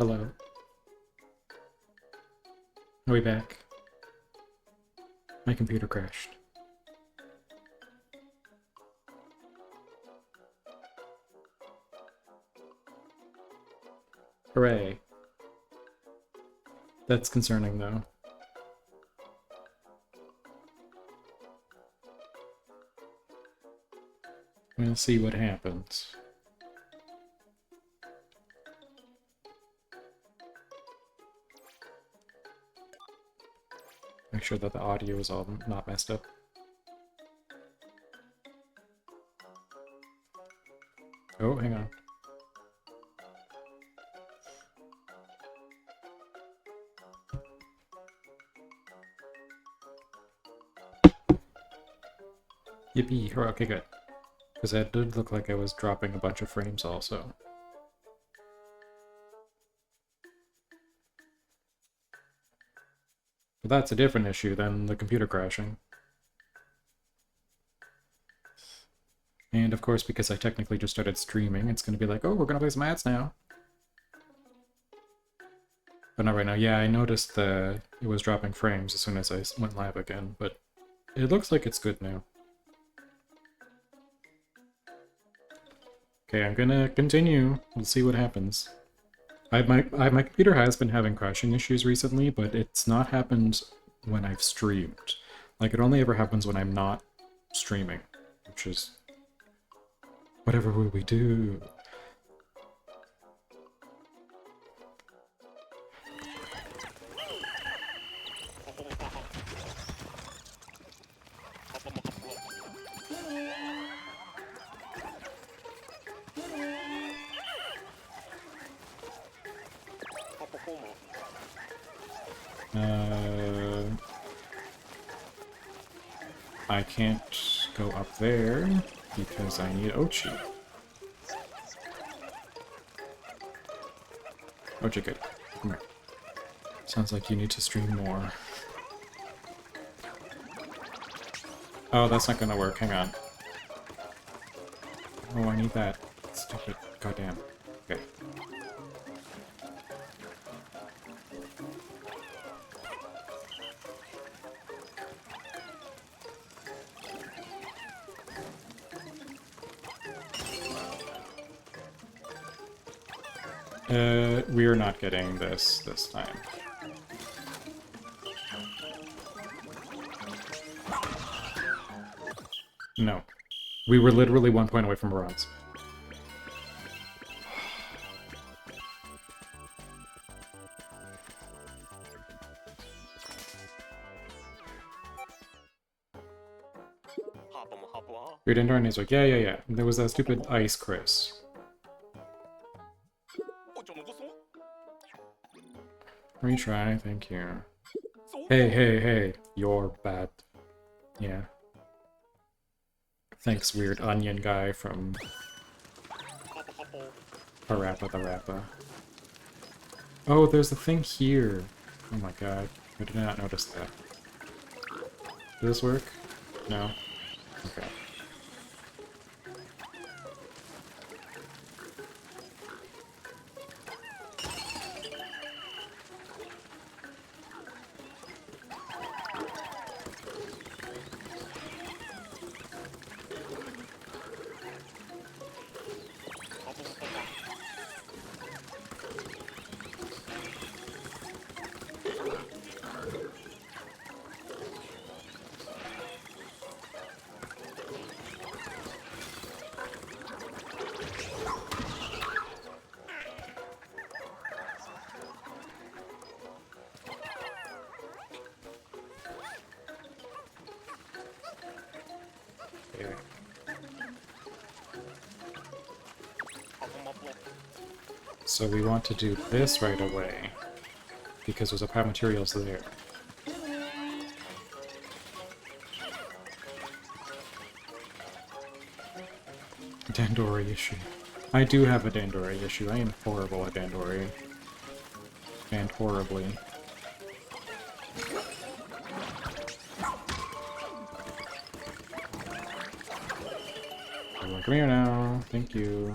Hello. Are we back? My computer crashed. Hooray. That's concerning, though. We'll see what happens. Make sure that the audio is all not messed up. Oh, hang on. Yippee! Okay, good. Because that did look like I was dropping a bunch of frames also. But that's a different issue than the computer crashing. And of course, because I technically just started streaming, it's going to be like, oh, we're going to play some ads now. But not right now. Yeah, I noticed that it was dropping frames as soon as I went live again, but it looks like it's good now. Okay, I'm gonna continue. We'll see what happens. My computer has been having crashing issues recently, but it's not happened when I've streamed. Like, it only ever happens when I'm not streaming, which is... whatever will we do? I can't go up there because I need Ochi. Ochi, good. Come here. Sounds like you need to stream more. Oh, that's not gonna work. Hang on. Oh, I need that. Stupid. Goddamn. Okay. We are not getting this time. No. We were literally 1 point away from bronze. Your Dendron is like, yeah. There was that stupid ice Chris. Retry, thank you. Hey, you're bad. Yeah. Thanks, weird onion guy from Parappa the Rappa. Oh, there's a thing here. Oh my god, I did not notice that. Does this work? No? Okay. So we want to do this right away, because there's a materials there. Dandori issue. I do have a Dandori issue. I am horrible at Dandori. And horribly. Everyone, come here now. Thank you.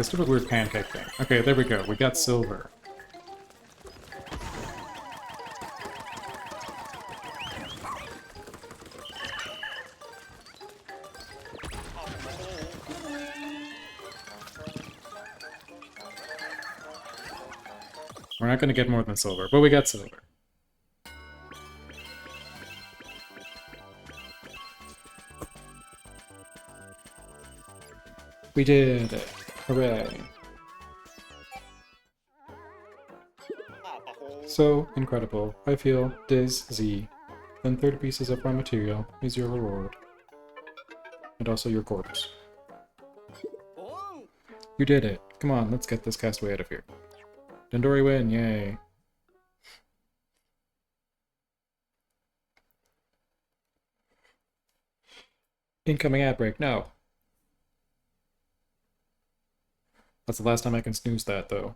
This stupid weird pancake thing. Okay, there we go. We got silver. We're not going to get more than silver, but we got silver. We did it. Hooray. So incredible. I feel dizzy. Then 30 pieces of raw material is your reward. And also your corpse. You did it. Come on, let's get this castaway out of here. Dandori win, yay. Incoming ad break, no. That's the last time I can snooze that, though.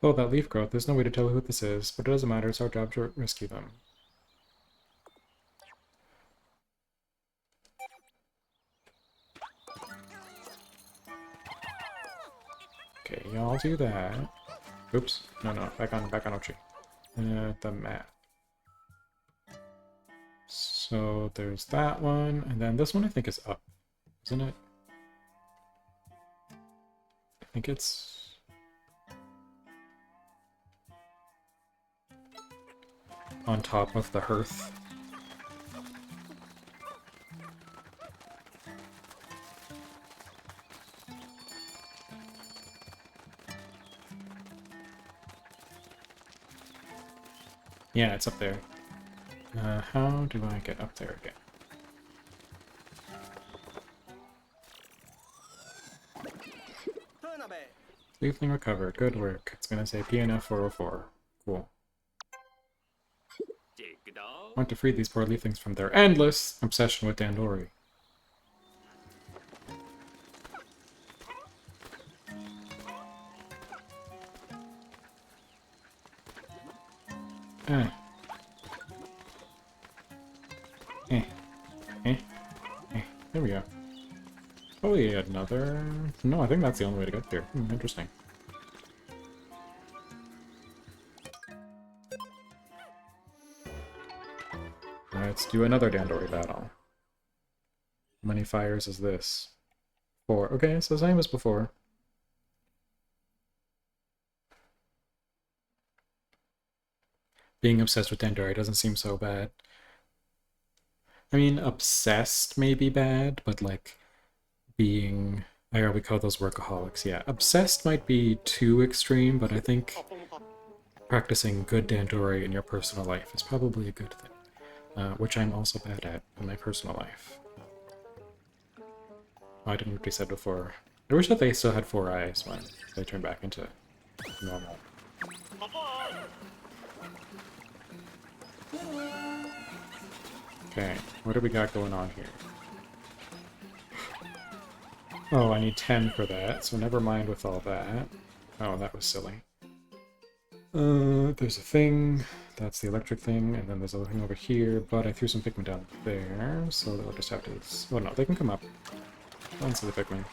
Oh, that leaf growth. There's no way to tell who this is, but it doesn't matter. It's our job to rescue them. Okay, y'all do that. Oops. No. Back on Ochi. The map. So there's that one, and then this one I think is up, isn't it? I think it's... on top of the hearth. Yeah, it's up there. How do I get up there again? Leafling recovered. Good work. It's gonna say PNF 404. Cool. Want to free these poor leaflings from their endless obsession with Dandori. There we go. Probably another... No, I think that's the only way to get there. Interesting. Let's do another Dandori battle. How many fires is this? 4. Okay, so same as before. Being obsessed with Dandori doesn't seem so bad. I mean, obsessed may be bad, but like, being... we call those workaholics, yeah. Obsessed might be too extreme, but I think practicing good Dandori in your personal life is probably a good thing. Which I'm also bad at in my personal life. Oh, I didn't what they said before. I wish that they still had 4 eyes when they turned back into normal. Okay, what do we got going on here? Oh, I need 10 for that, so never mind with all that. Oh, that was silly. There's a thing, that's the electric thing, and then there's a thing over here, but I threw some Pikmin down there, so they'll just have to... Oh no, they can come up. One silly Pikmin.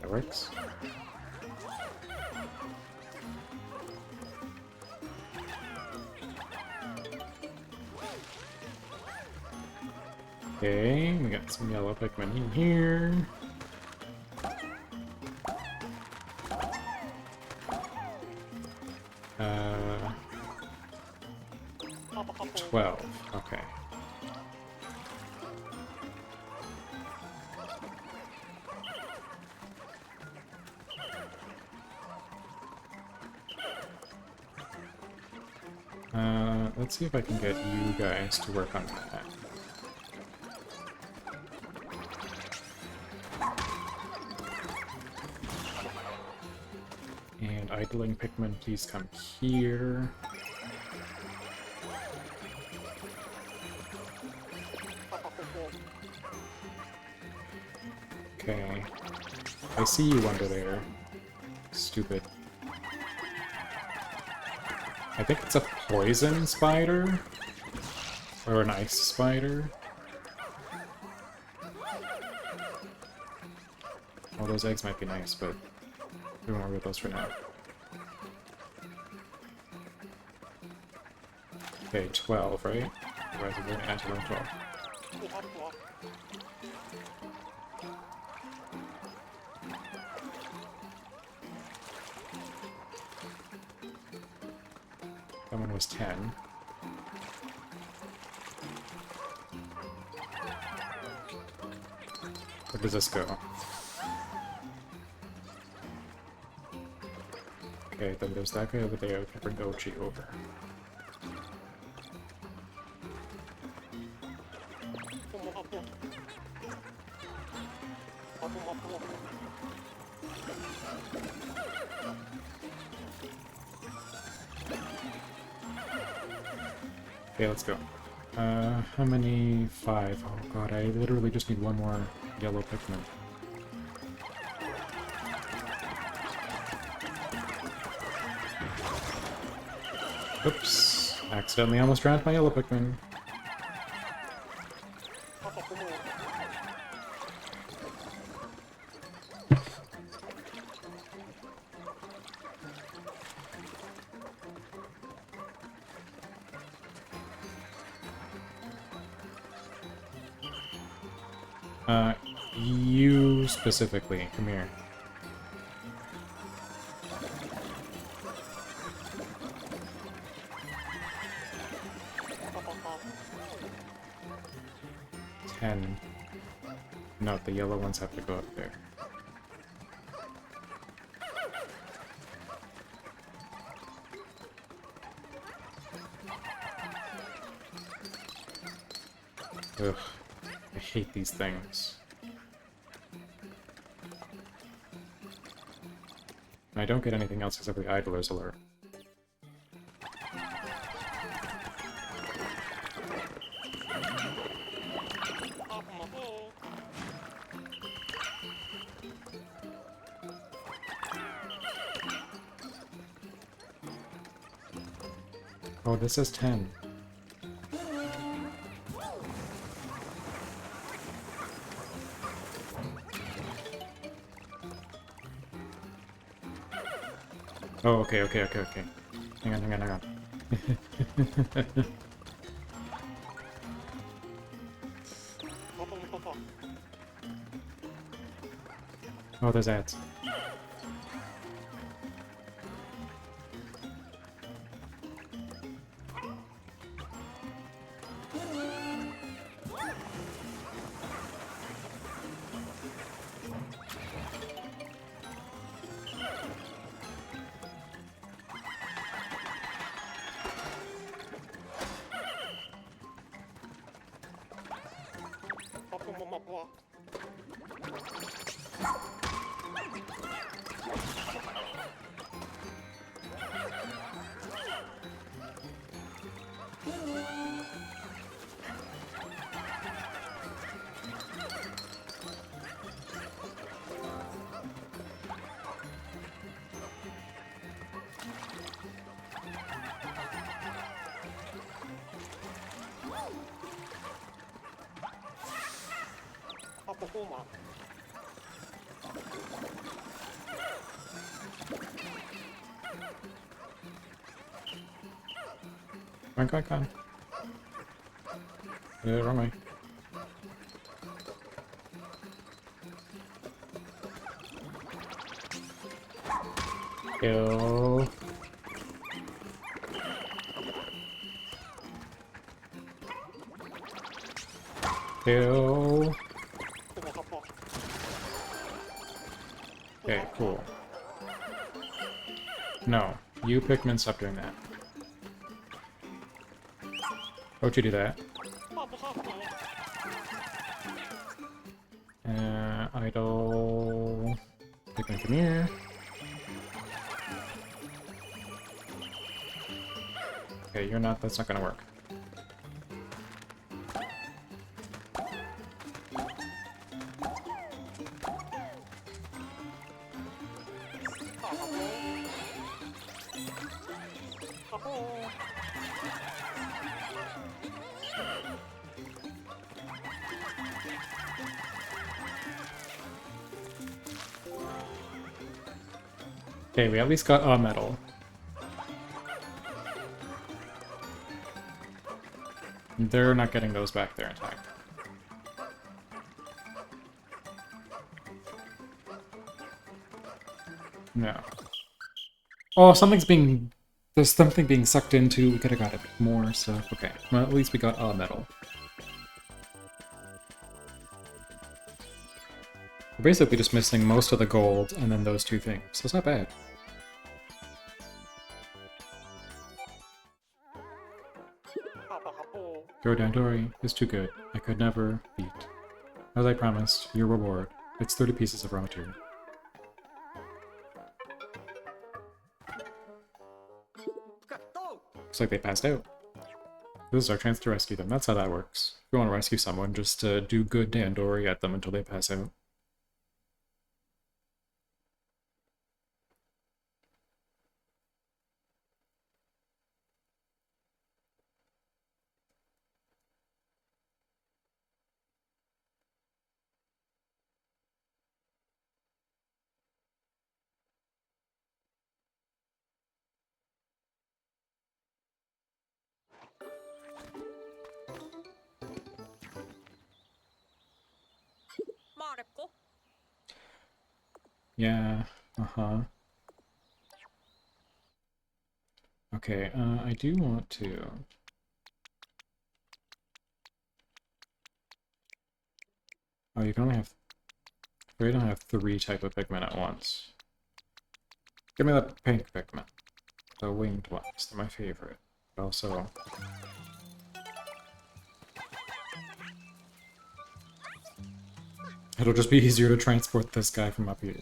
That works. Okay, we got some yellow Pikmin in here. 12, okay. Let's see if I can get you guys to work on that. And idling Pikmin, please come here. Okay. I see you under there. Stupid. I think it's a poison spider? Or an ice spider? Well, those eggs might be nice, but we won't worry about those for now. Okay, 12, right? Otherwise we're going to enter room 12. That one was 10. Where does this go? Okay, then there's that guy over there. We can bring Ochi over. Okay, let's go. How many? 5. Oh god, I literally just need one more yellow Pikmin. Oops. Accidentally almost drowned my yellow Pikmin. You specifically. Come here. No, the yellow ones have to go up there. Ugh, I hate these things. I don't get anything else except the idler's alert. Oh, this is 10. Oh, okay. Hang on. Oh, there's ads. Come on. Wrong way. Kill. Kill. Okay, cool. No, you Pikmin, stop doing that. Why'd you do that? Idle... Pigman, come here. Okay, you're not... That's not gonna work. Okay, we at least got a medal. They're not getting those back there in time. No. Oh, something's being... There's something being sucked into. We could have got a bit more, so... Okay, well, at least we got a medal. We're basically just missing most of the gold and then those two things, so it's not bad. Go down, Dory. It's too good. I could never beat. As I promised, your reward. It's 30 pieces of raw material. Looks like they passed out. This is our chance to rescue them. That's how that works. If you want to rescue someone, just do good Dandori at them until they pass out. Yeah, uh-huh. Okay, I do want to... Oh, you can only have... We don't have 3 type of pigment at once. Give me that pink pigment. The winged ones, they're my favorite. But also... It'll just be easier to transport this guy from up here.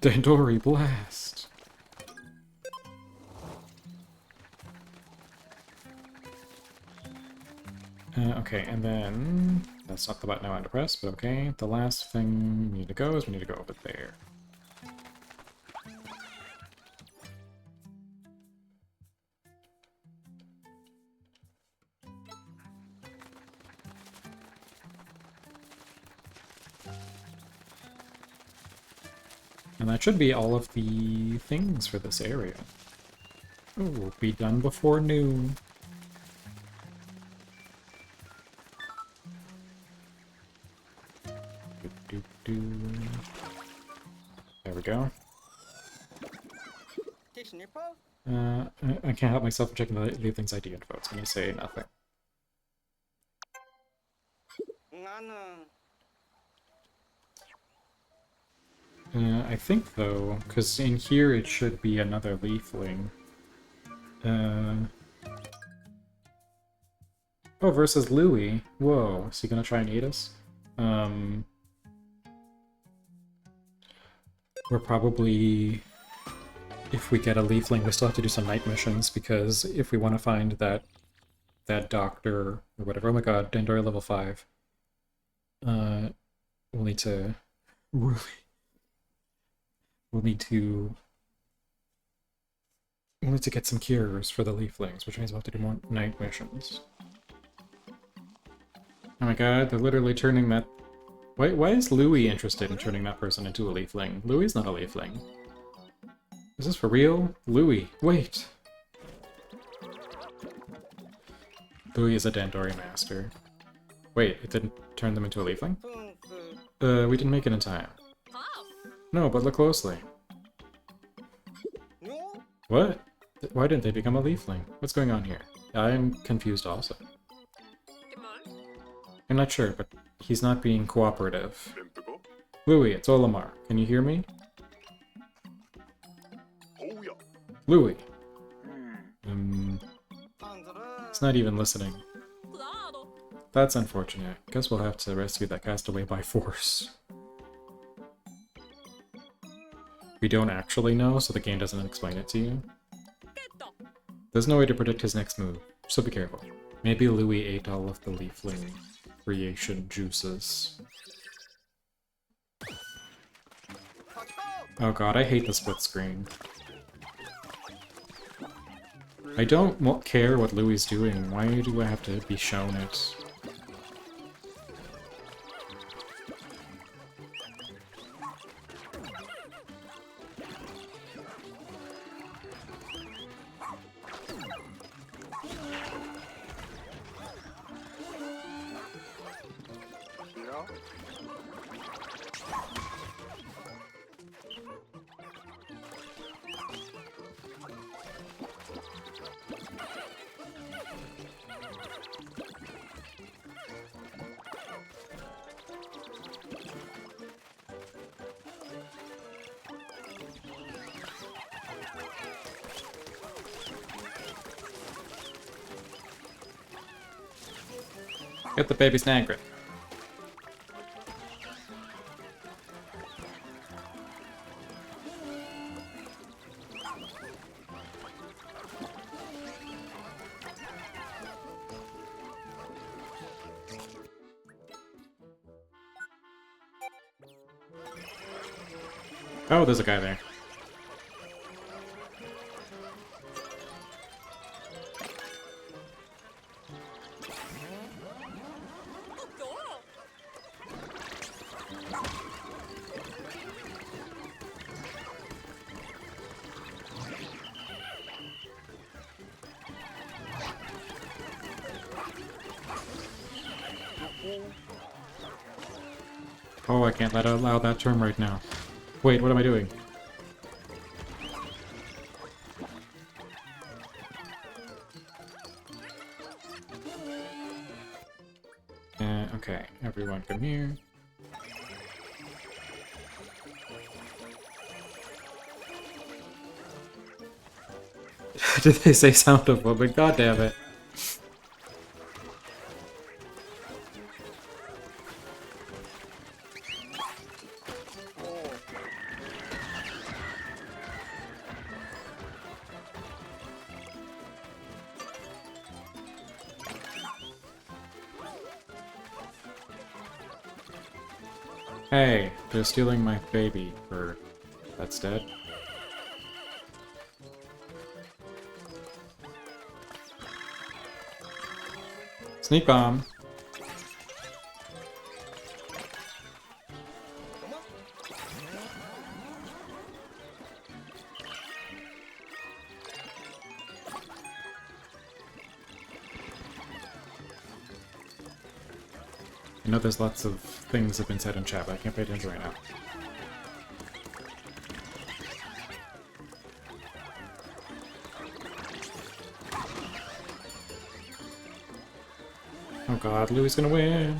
Dandori Blast! Okay, and then... That's not the button I wanted to press, but okay. The last thing we need to go is we need to go over there. And that should be all of the things for this area. Oh, we'll be done before noon. There we go. I can't help myself from checking the Leafling's ID info. It's going to say nothing. I think, though, because in here it should be another Leafling. Oh, versus Louie. Whoa, is he gonna try and eat us? We're probably... If we get a Leafling, we still have to do some night missions, because if we want to find that doctor, or whatever, oh my god, Dandori level 5, we'll need to... We'll need to get some cures for the Leaflings, which means we'll have to do more night missions. Oh my god, they're literally turning that... Why is Louie interested in turning that person into a Leafling? Louie's not a Leafling. Is this for real? Louie, wait! Louie is a Dandori master. Wait, it didn't turn them into a Leafling? We didn't make it in time. No, but look closely. What? Why didn't they become a Leafling? What's going on here? I'm confused also. I'm not sure, but he's not being cooperative. Louie, it's Olimar. Can you hear me? Louis. It's not even listening. That's unfortunate. Guess we'll have to rescue that castaway by force. We don't actually know, so the game doesn't explain it to you. There's no way to predict his next move, so be careful. Maybe Louis ate all of the leafling creation juices. Oh god, I hate the split screen. I don't care what Louis is doing. Why do I have to be shown it? Get the baby snagret. Oh, there's a guy there. Oh, I can't allow that term right now. Wait, what am I doing? Okay, everyone come here. Did they say sound of woman? God damn it. Hey, they're stealing my baby bird. That's dead. Sneak bomb. I know there's lots of things that have been said in chat, but I can't pay attention right now. Oh god, Louis gonna win!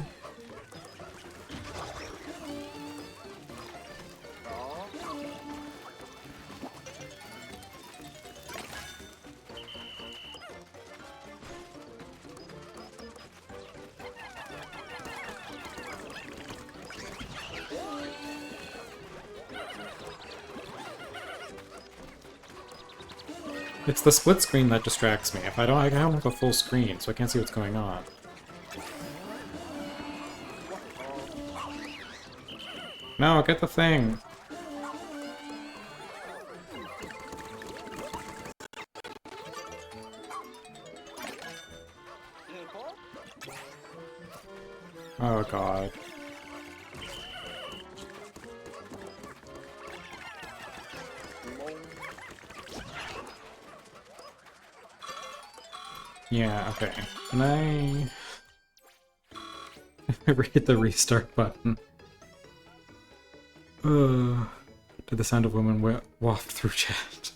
It's the split screen that distracts me. If I don't have a full screen, so I can't see what's going on. No, get the thing! Oh god. Yeah, okay. Can I read the restart button? Did the sound of women waft through chat?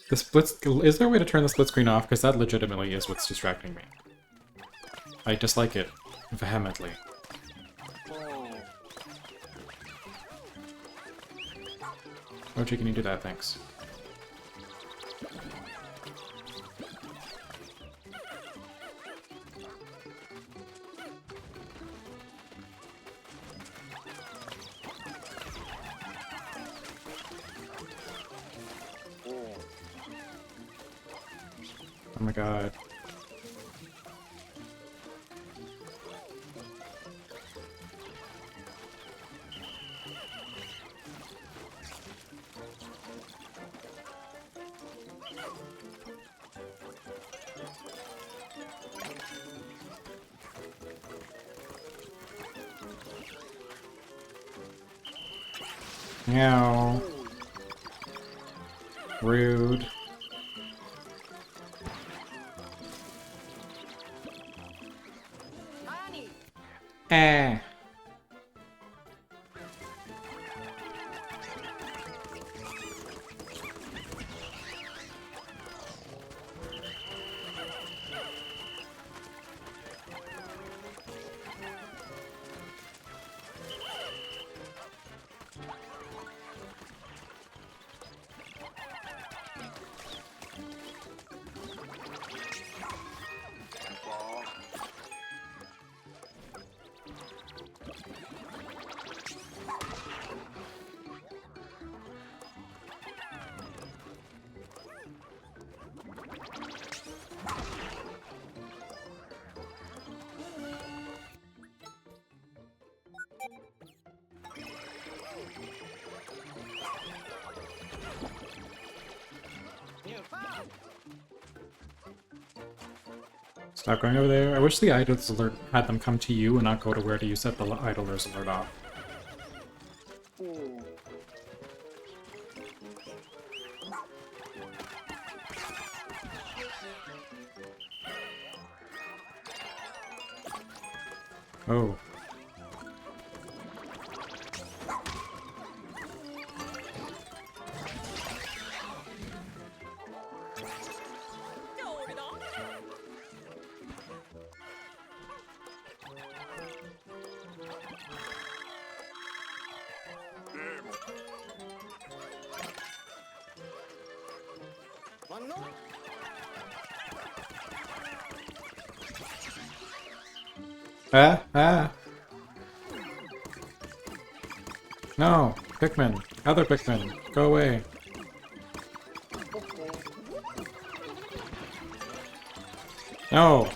The split... Is there a way to turn the split screen off? Because that legitimately is what's distracting me. I dislike it. vehemently. Mochi, can you do that? Thanks. Oh my god. Meow. Rude. Eh. Stop going over there. I wish the idlers alert had them come to you and not go to where you set the idlers alert off. Oh. Ah! No! Pikmin! Other Pikmin! Go away! No!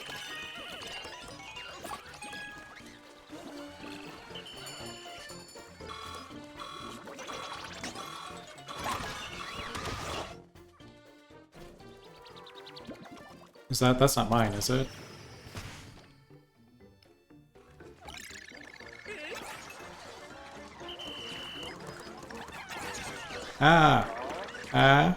That's not mine, is it? Ah! Ah!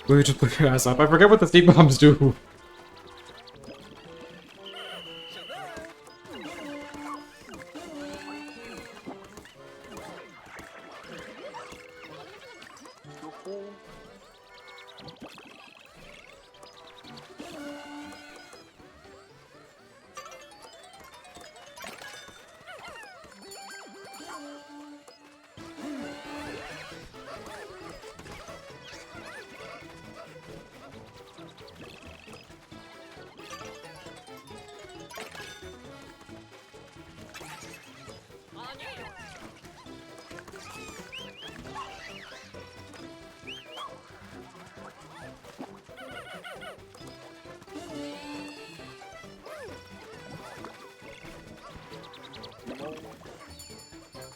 Blue, just blew your ass up. I forget what the steam bombs do.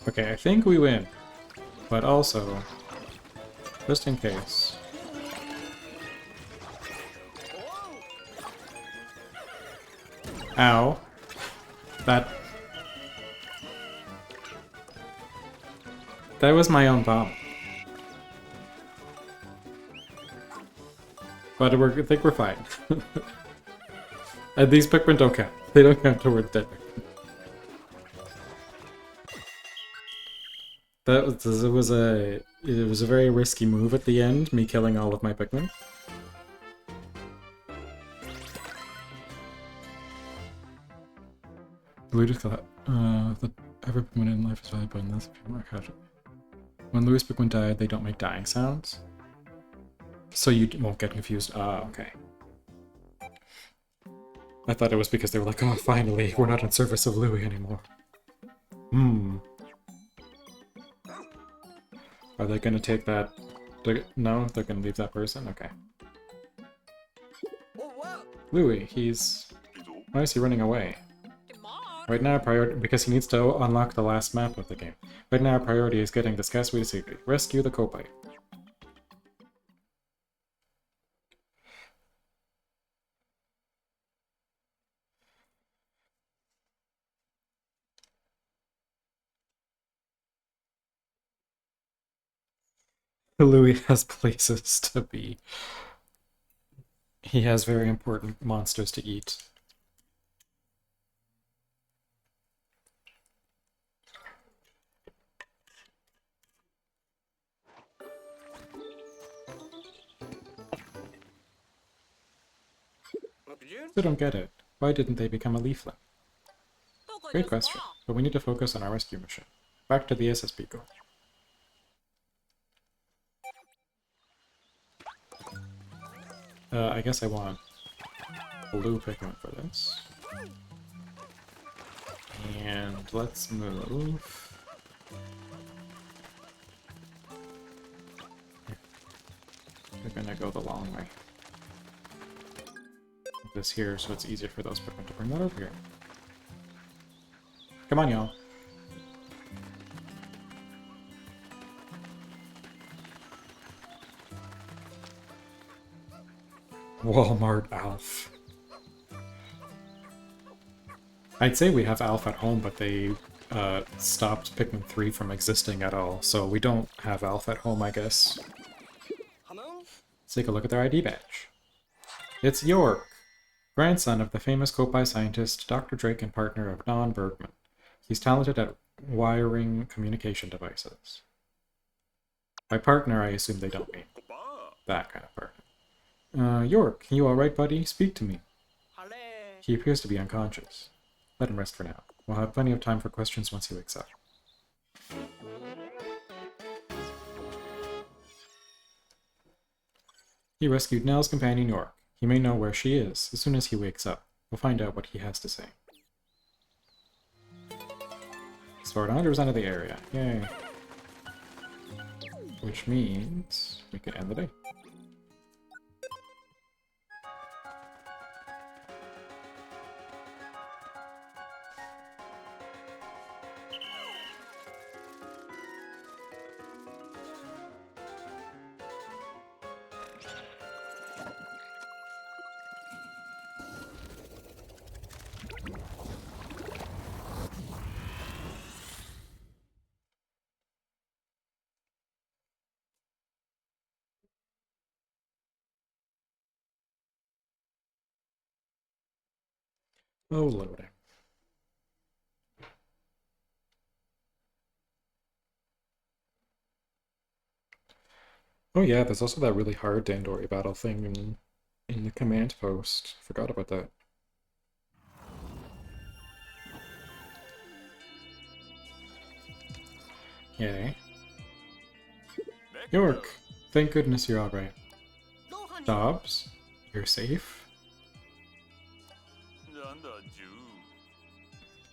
Okay, I think we win. But also, just in case. Ow. That was my own bomb. But I think we're fine. And these Pikmin don't count. They don't count towards dead Pikmin. It was a very risky move at the end, me killing all of my Pikmin. Louis that every Pikmin in life is valuable in this. When Louis Pikmin died, they don't make dying sounds. So you won't get confused. Ah, okay. I thought it was because they were like, oh, finally, we're not in service of Louis anymore. Hmm. Are they gonna take that? No, they're gonna leave that person? Okay. Louis, why is he running away? Right now, because he needs to unlock the last map of the game. Right now, our priority is getting this Casway secret. Rescue the Kopite. Louis has places to be. He has very important monsters to eat. I don't get it. Why didn't they become a leaflet? Great question, but we need to focus on our rescue mission. Back to the SSP goal. I guess I want blue Pikmin for this. And let's move. We're gonna go the long way. This here so it's easier for those Pikmin to bring that over here. Come on, y'all. Walmart Alf. I'd say we have Alf at home, but they stopped Pikmin 3 from existing at all, so we don't have Alf at home, I guess. Let's take a look at their ID badge. It's York, grandson of the famous Kopite scientist Dr. Drake and partner of Don Bergman. He's talented at wiring communication devices. By partner, I assume they don't mean that kind of partner. York, you alright, buddy? Speak to me. He appears to be unconscious. Let him rest for now. We'll have plenty of time for questions once he wakes up. He rescued Nell's companion York. He may know where she is. As soon as he wakes up, we'll find out what he has to say. Explored 100% of the area. Yay. Which means we can end the day. Oh, loading. Oh yeah, there's also that really hard Dandori battle thing in the command post. Forgot about that. Yay. York! Thank goodness you're alright. Dobbs? You're safe?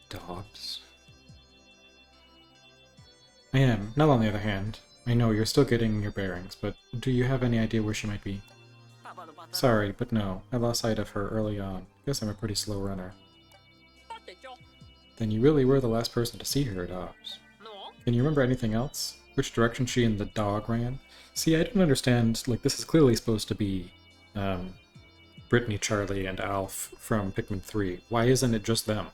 Dobbs? I am. Nell, on the other hand. I know you're still getting your bearings, but do you have any idea where she might be? Sorry, but no. I lost sight of her early on. Guess I'm a pretty slow runner. Then you really were the last person to see her, Dobbs. Can you remember anything else? Which direction she and the dog ran? See, I don't understand. Like, this is clearly supposed to be Brittany, Charlie, and Alf from Pikmin 3. Why isn't it just them?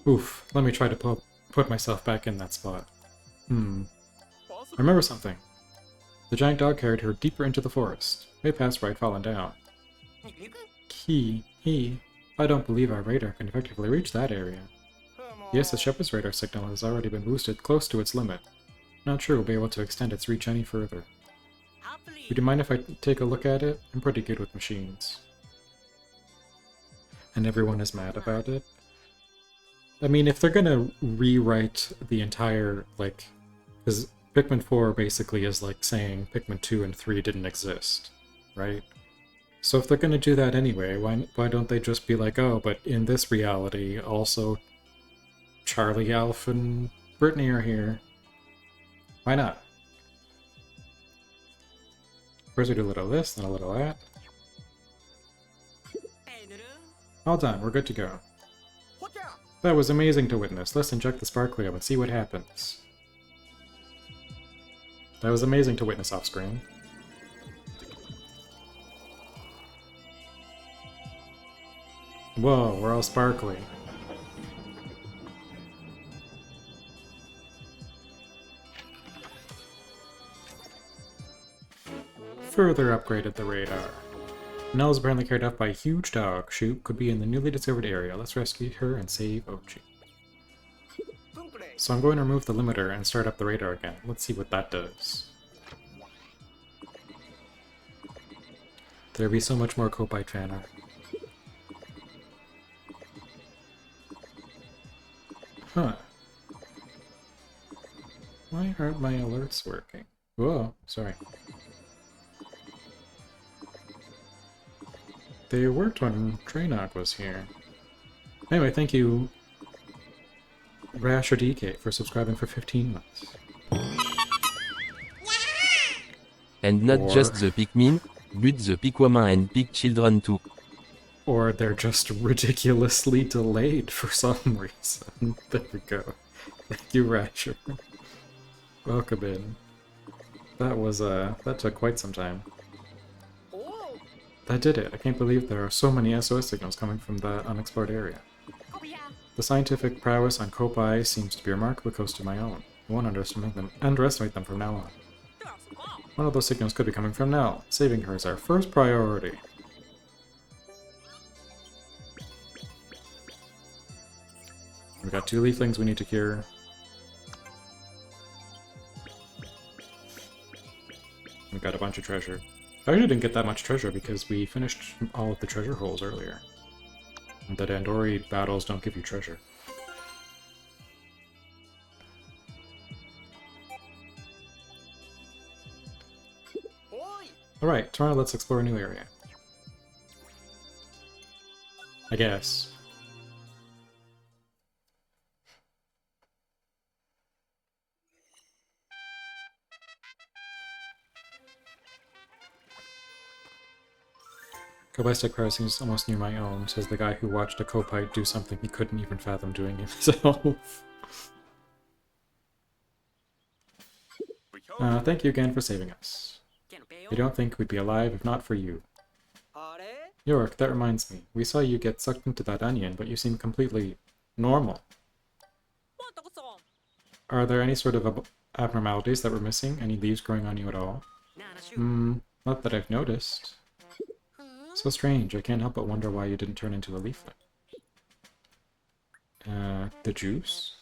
Oof, let me try to put myself back in that spot. I remember something. The giant dog carried her deeper into the forest, way past where I'd fallen down. I don't believe our radar can effectively reach that area. Yes, the Shepherd's radar signal has already been boosted close to its limit. Not sure we'll be able to extend its reach any further. Would you mind if I take a look at it? I'm pretty good with machines. And everyone is mad about it. I mean, if they're gonna rewrite the entire, like... Because Pikmin 4 basically is like saying Pikmin 2 and 3 didn't exist, right? So if they're gonna do that anyway, why don't they just be like, oh, but in this reality, also Charlie, Alf, and Brittany are here. Why not? First we do a little of this, then a little of that. All done, we're good to go. That was amazing to witness. Let's inject the Sparklium and see what happens. That was amazing to witness off-screen. Whoa, we're all sparkly. Further upgraded the radar. Nell is apparently carried off by a huge dog. She could be in the newly discovered area. Let's rescue her and save Ochi. So I'm going to remove the limiter and start up the radar again. Let's see what that does. There'd be so much more Kopite fan art. Huh. Why aren't my alerts working? Whoa, sorry. They worked when Draenog was here. Anyway, thank you, Rash or DK, for subscribing for 15 months. And not just the Pikmin, but the Pikwoman and Pik children too. Or they're just ridiculously delayed for some reason. There we go. Thank you, Rasher. Welcome in. That was, that took quite some time. That did it. I can't believe there are so many SOS signals coming from that unexplored area. The scientific prowess on Kopai seems to be remarkably close to my own. I won't underestimate them from now on. One of those signals could be coming from Nell. Saving her is our first priority. We've got 2 leaflings we need to cure. We've got a bunch of treasure. I actually didn't get that much treasure because we finished all of the treasure holes earlier. And the Dandori battles don't give you treasure. Alright, tomorrow let's explore a new area. I guess. Kopai's tech power seems almost near my own, says the guy who watched a Kopite do something he couldn't even fathom doing himself. Thank you again for saving us. I don't think we'd be alive if not for you. York, that reminds me. We saw you get sucked into that onion, but you seem completely normal. Are there any sort of abnormalities that we're missing? Any leaves growing on you at all? Not that I've noticed. So strange, I can't help but wonder why you didn't turn into a leaflet. The juice?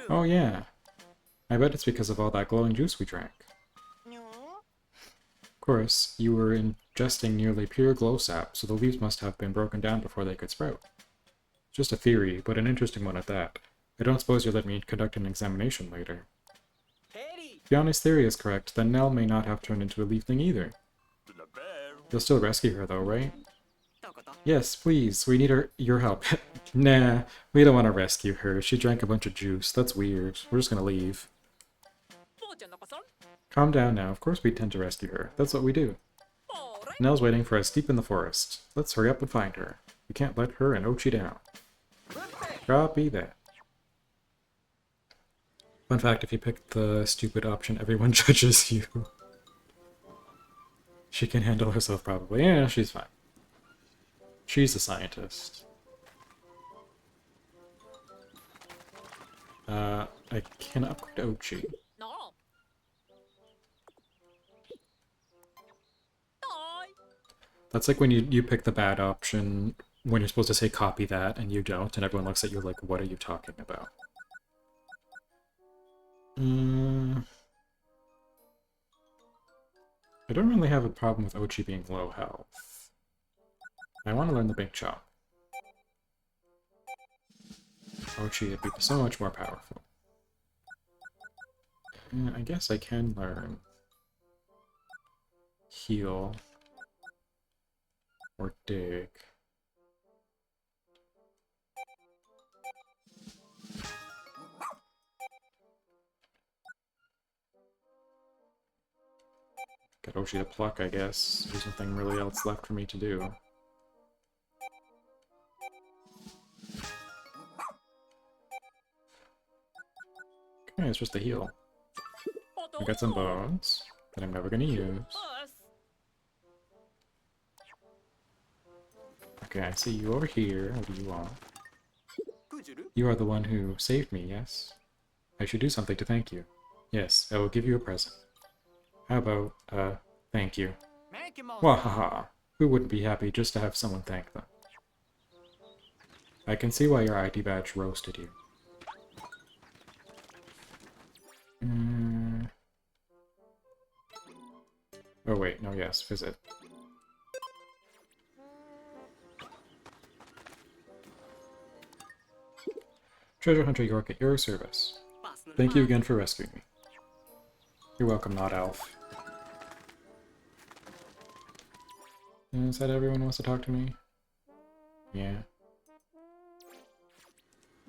Oh yeah. I bet it's because of all that glowing juice we drank. Of course, you were ingesting nearly pure glow sap, so the leaves must have been broken down before they could sprout. Just a theory, but an interesting one at that. I don't suppose you'll let me conduct an examination later. If Yanni's theory is correct, then Nell may not have turned into a leafling either. You'll still rescue her though, right? Yes, please, we need your help. Nah, we don't want to rescue her. She drank a bunch of juice. That's weird. We're just gonna leave. Calm down now. Of course we intend to rescue her. That's what we do. Nell's waiting for us deep in the forest. Let's hurry up and find her. We can't let her and Ochi down. Copy that. Fun fact, if you pick the stupid option, everyone judges you. She can handle herself probably. Yeah, she's fine. She's a scientist. I can upgrade Ochi. No. That's like when you pick the bad option when you're supposed to say copy that and you don't, and everyone looks at you like, what are you talking about? I don't really have a problem with Ochi being low health. I want to learn the Big Chop. Ochi would be so much more powerful. I guess I can learn Heal or Dig. Get Ochi to pluck, I guess. There's nothing really else left for me to do. Okay, it's just a heal. I got some bones that I'm never gonna use. Okay, I see you over here. What do you want? You are the one who saved me, yes? I should do something to thank you. Yes, I will give you a present. How about, thank you. Wahaha! Who wouldn't be happy just to have someone thank them? I can see why your ID badge roasted you. Oh wait, no, yes, visit. Treasure Hunter York at your service. Thank you again for rescuing me. You're welcome, not Elf. Is that everyone wants to talk to me? Yeah.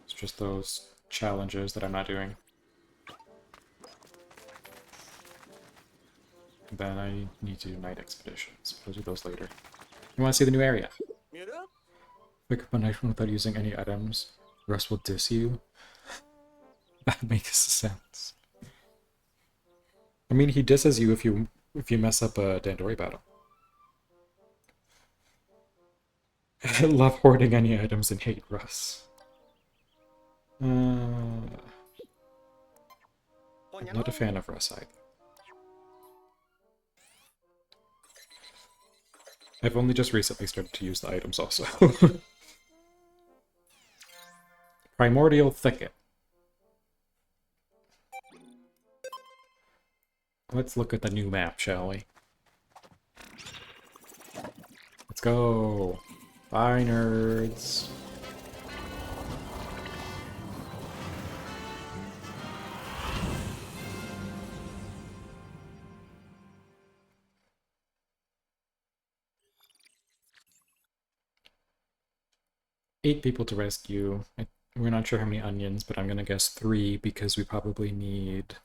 It's just those challenges that I'm not doing. Then I need to do night expeditions. I'll do those later. You want to see the new area? Pick up a knife without using any items. Russ will diss you. That makes sense. I mean, he disses you if you mess up a Dandori battle. I love hoarding any items and hate Russ. I'm not a fan of Russ either. I've only just recently started to use the items also. Primordial Thicket. Let's look at the new map, shall we? Let's go! Bye, nerds! Eight people to rescue. We're not sure how many onions, but I'm gonna guess 3 because we probably need...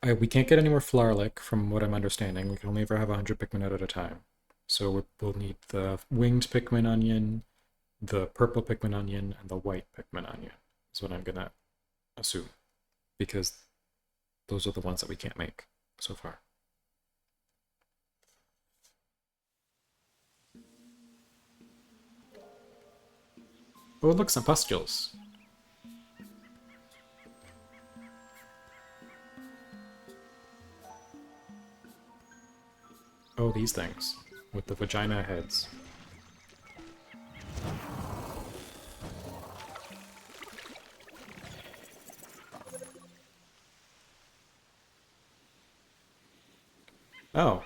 we can't get any more Flarlick, from what I'm understanding. We can only ever have 100 Pikmin out at a time. So we'll need the winged Pikmin onion, the purple Pikmin onion, and the white Pikmin onion, is what I'm gonna assume. Because those are the ones that we can't make so far. Oh, look, some pustules. Oh, these things. With the vagina heads. Oh.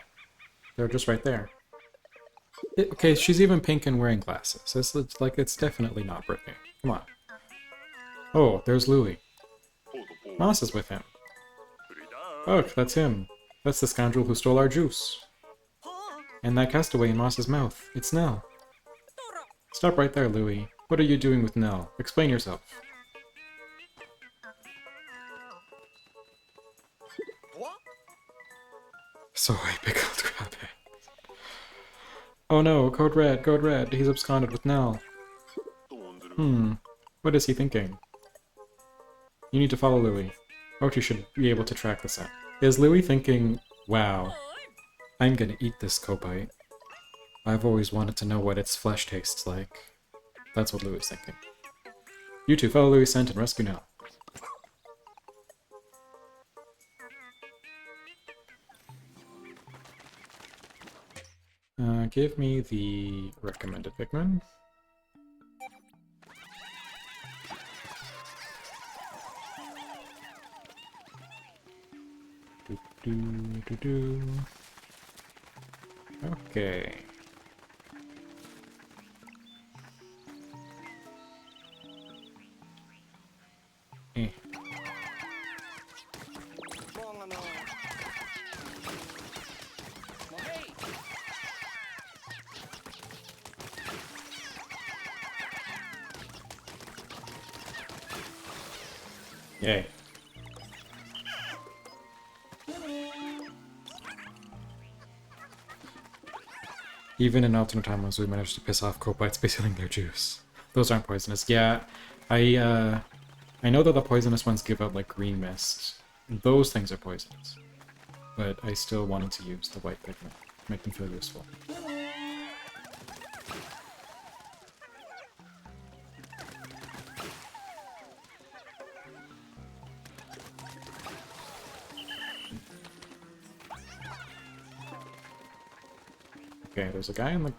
They're just right there. Okay, she's even pink and wearing glasses. It's like, it's definitely not Brittany. Come on. Oh, there's Louis. Moss is with him. Oh, that's him. That's the scoundrel who stole our juice. And that castaway in Moss's mouth. It's Nell. Stop right there, Louis. What are you doing with Nell? Explain yourself. So I pickled crab eggs. Oh no, Code Red, he's absconded with Nell. What is he thinking? You need to follow Louis. Ochi should be able to track the scent. Is Louis thinking, wow, I'm gonna eat this cobite. I've always wanted to know what its flesh tastes like. That's what Louis is thinking. You two follow Louis' scent and rescue Nell. give me the recommended Pikmin. Okay. Eh. Yay. Even in alternate timelines, we managed to piss off Copites by stealing their juice. Those aren't poisonous. Yeah, I know that the poisonous ones give out like green mist. Those things are poisonous. But I still wanted to use the white pigment, make them feel useful. Okay, there's a guy in the...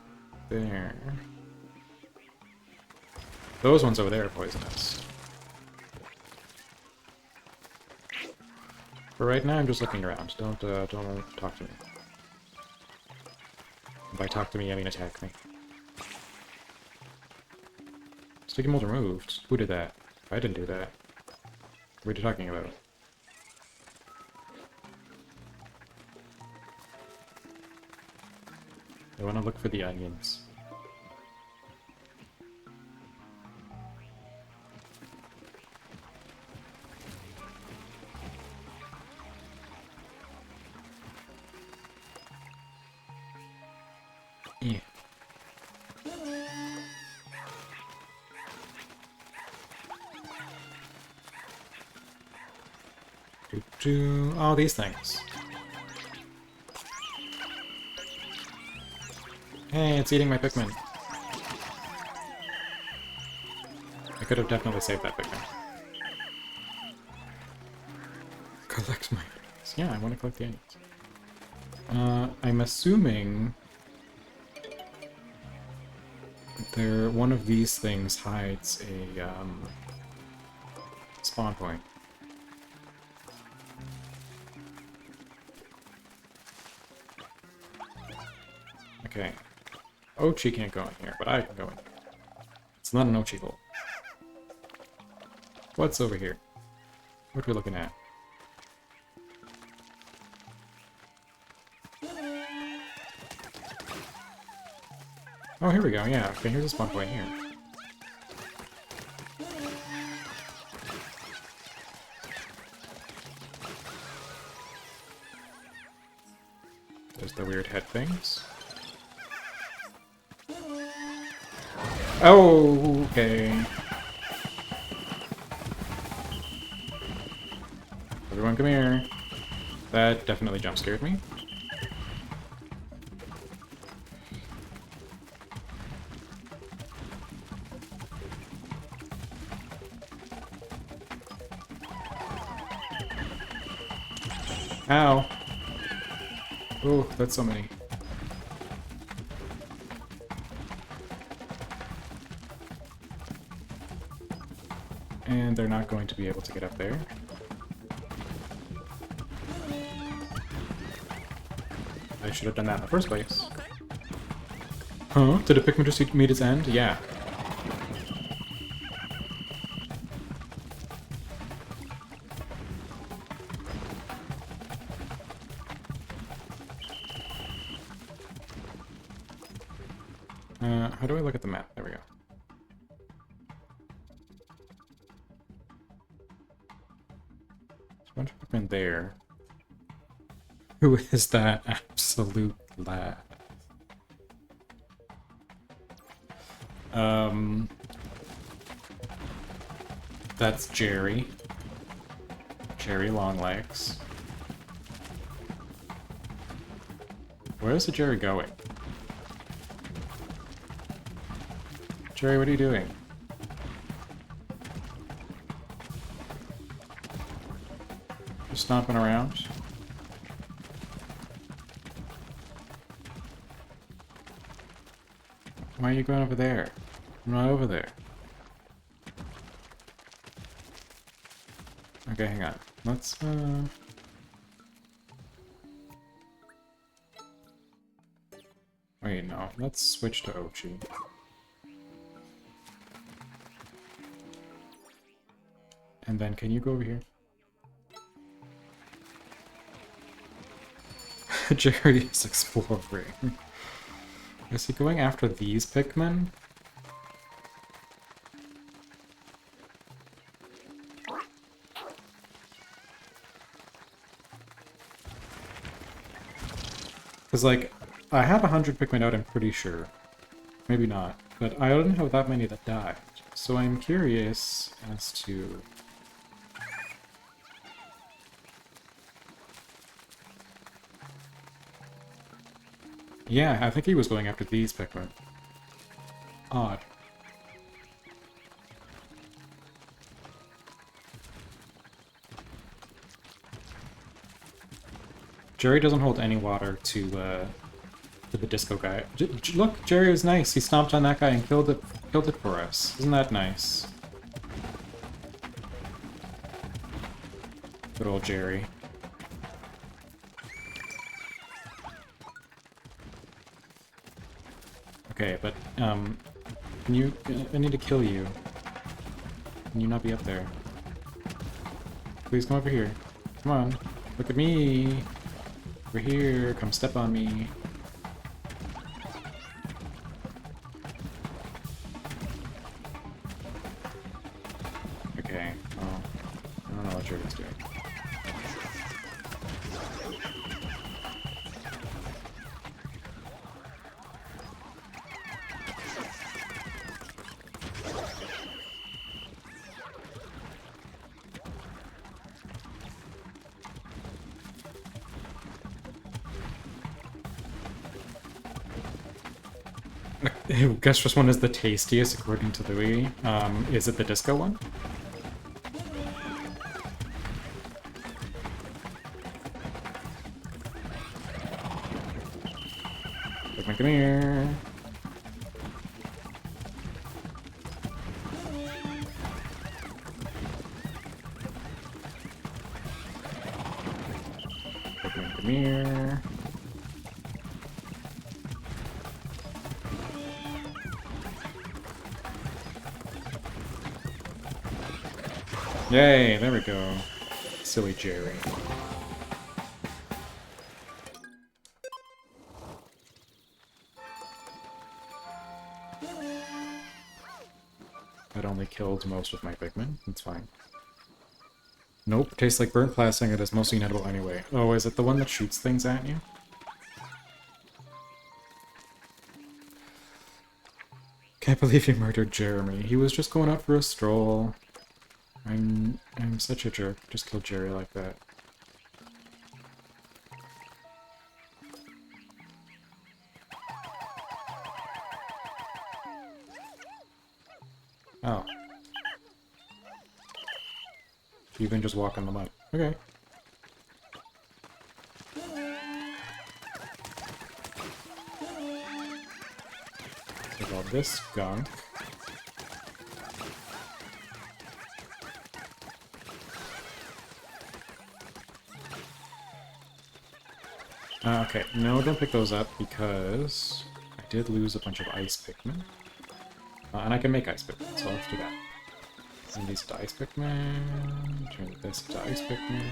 there. Those ones over there are poisonous. For right now, I'm just looking around. Don't talk to me. By talk to me, I mean attack me. Sticky mold removed? Who did that? I didn't do that. What are you talking about? I want to look for the onions. Yeah. Oh, these things. Hey, it's eating my Pikmin. I could have definitely saved that Pikmin. Collect my onions. Yeah, I want to collect the onions. I'm assuming one of these things hides a spawn point. Okay. Ochi can't go in here, but I can go in here. It's not an Ochi hole. What's over here? What are we looking at? Oh, here we go, yeah. Okay, here's a spawn point here. There's the weird head things. Oh, okay. Everyone come here. That definitely jump scared me. Ow. Oh, that's so many. And they're not going to be able to get up there. I should have done that in the first place. Huh? Did a Pikmin just meet its end? Yeah. How do I look at the map? There we go. There's a bunch of Pikmin there. Who is that absolute lad? That's Jerry. Jerry Longlegs. Where is the Jerry going? Jerry, what are you doing? Just stomping around? Why are you going over there? I'm not over there. Okay, hang on. Let's, Wait, no. Let's switch to Ochi. And then, can you go over here? Jerry is exploring. Is he going after these Pikmin? Because, like, I had 100 Pikmin out, I'm pretty sure. Maybe not. But I didn't have that many that died. So I'm curious as to... Yeah, I think he was going after these Pikmin. Odd. Jerry doesn't hold any water to the disco guy. Look, Jerry was nice. He stomped on that guy and killed it for us. Isn't that nice? Good old Jerry. Okay, but, can you... I need to kill you. Can you not be up there? Please come over here. Come on. Look at me! Over here. Come step on me. Okay. Oh. I don't know what Jerry's doing. Guess which one is the tastiest according to Louis? Is it the disco one? Come here. Come here. Yay, there we go. Silly Jerry. That only killed most of my Pikmin. That's fine. Nope, tastes like burnt plastic. It is mostly inedible anyway. Oh, is it the one that shoots things at you? Can't believe you murdered Jeremy. He was just going out for a stroll. I'm such a jerk. Just killed Jerry like that. Oh. You can just walk on the mud. Okay. Take all this gunk. Okay, no, don't pick those up because I did lose a bunch of ice Pikmin. And I can make ice Pikmin, so let's do that. Turn these to ice Pikmin, turn this to ice Pikmin.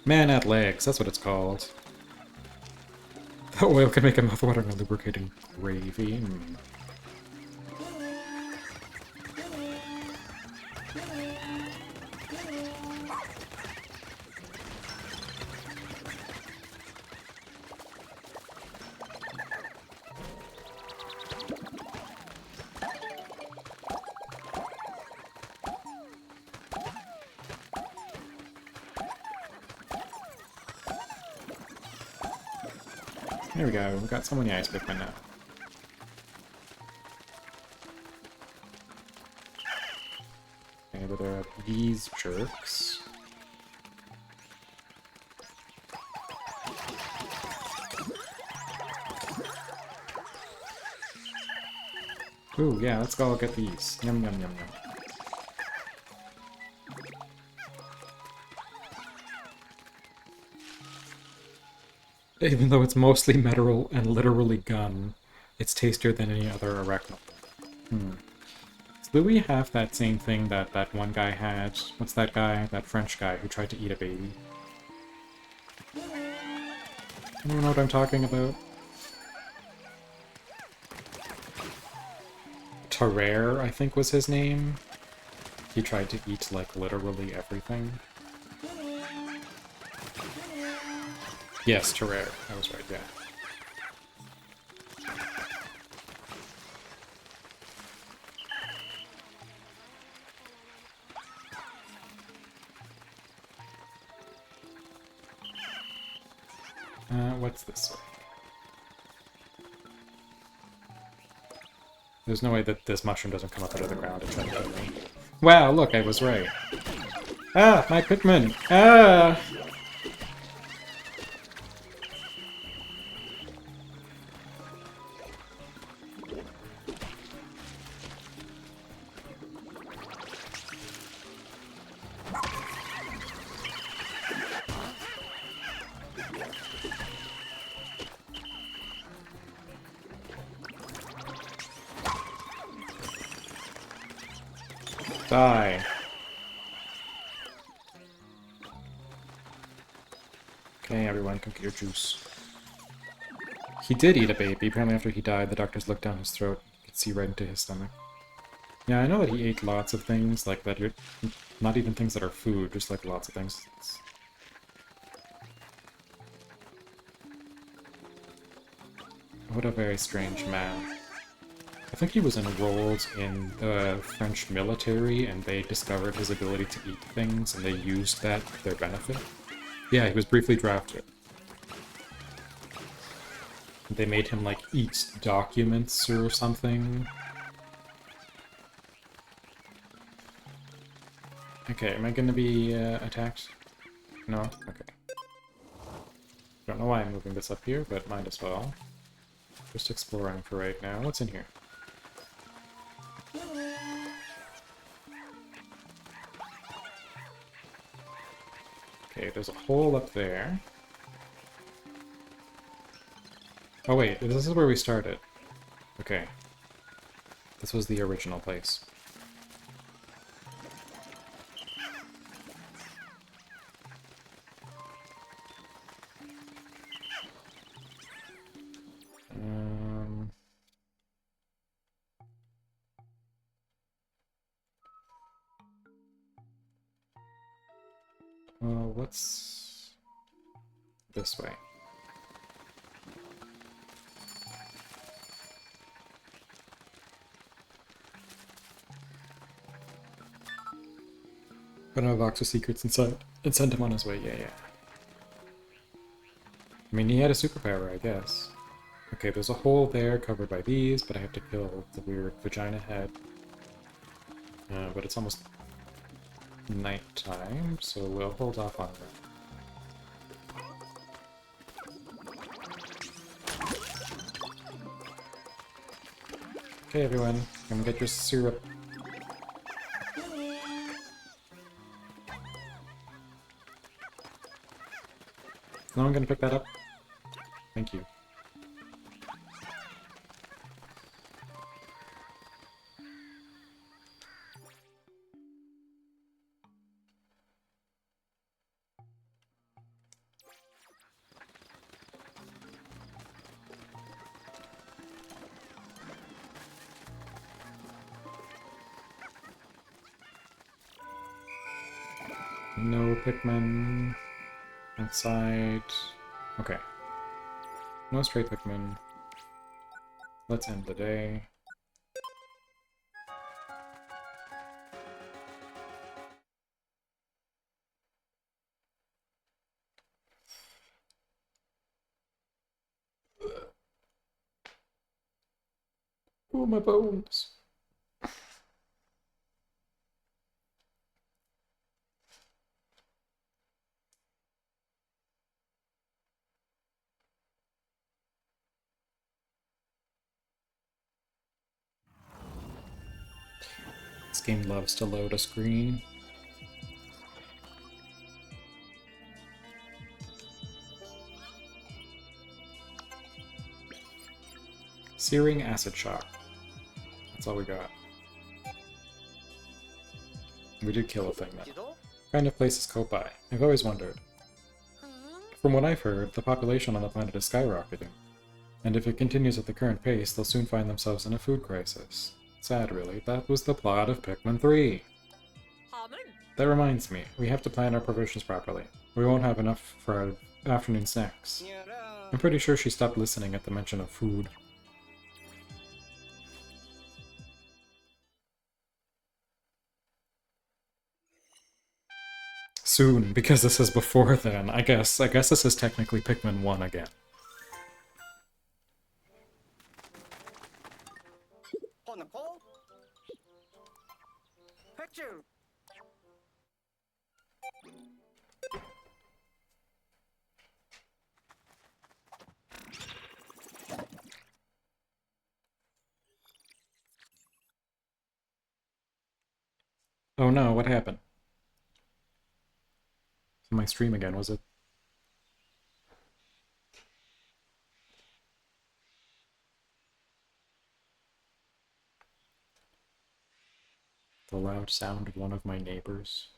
Man at legs, that's what it's called. The oil can make a mouthwatering and lubricating gravy. There we go, we got so many ice Pikmin now. Okay, but there are these jerks. Ooh, yeah, let's go get these. Yum, yum, yum, yum. Even though it's mostly metal and literally gun, it's tastier than any other arachnoid. Do we have that same thing that that one guy had? What's that guy? That French guy who tried to eat a baby? Anyone know what I'm talking about? Terrare, I think was his name. He tried to eat, like, literally everything. Yes, Terrare. I was right, yeah. What's this way? There's no way that this mushroom doesn't come up out of the ground and try to kill me. Wow, look, I was right. Ah, my Pikmin! Ah! Die. Okay, everyone, come get your juice. He did eat a baby. Apparently after he died, the doctors looked down his throat. You could see right into his stomach. Yeah, I know that he ate lots of things, like that you're... Not even things that are food, just like lots of things. What a very strange man. I think he was enrolled in the French military, and they discovered his ability to eat things, and they used that to their benefit. Yeah, he was briefly drafted. They made him, like, eat documents or something. Okay, am I gonna be attacked? No? Okay. Don't know why I'm moving this up here, but might as well. Just exploring for right now. What's in here? Okay, there's a hole up there. Oh wait, this is where we started. Okay. This was the original place. What's this way? Put a box of secrets inside and send him on his way. Yeah, yeah. I mean, he had a superpower, I guess. Okay, there's a hole there covered by these, but I have to kill the weird vagina head. But it's almost nighttime, so we'll hold off on that. Okay, everyone, come get your syrup. No one gonna pick that up? Thank you. No Pikmin. Outside. Okay. No stray Pikmin. Let's end the day. Oh, my bones. This game loves to load a screen. Searing acid shock. That's all we got. We did kill a thing then. What kind of place is Kopai? I've always wondered. From what I've heard, the population on the planet is skyrocketing. And if it continues at the current pace, they'll soon find themselves in a food crisis. Sad, really. That was the plot of Pikmin 3. That reminds me, we have to plan our provisions properly. We won't have enough for our afternoon snacks. I'm pretty sure she stopped listening at the mention of food. Soon, because this is before then. I guess this is technically Pikmin 1 again. Oh no, what happened? My stream again, was it? The loud sound of one of my neighbors.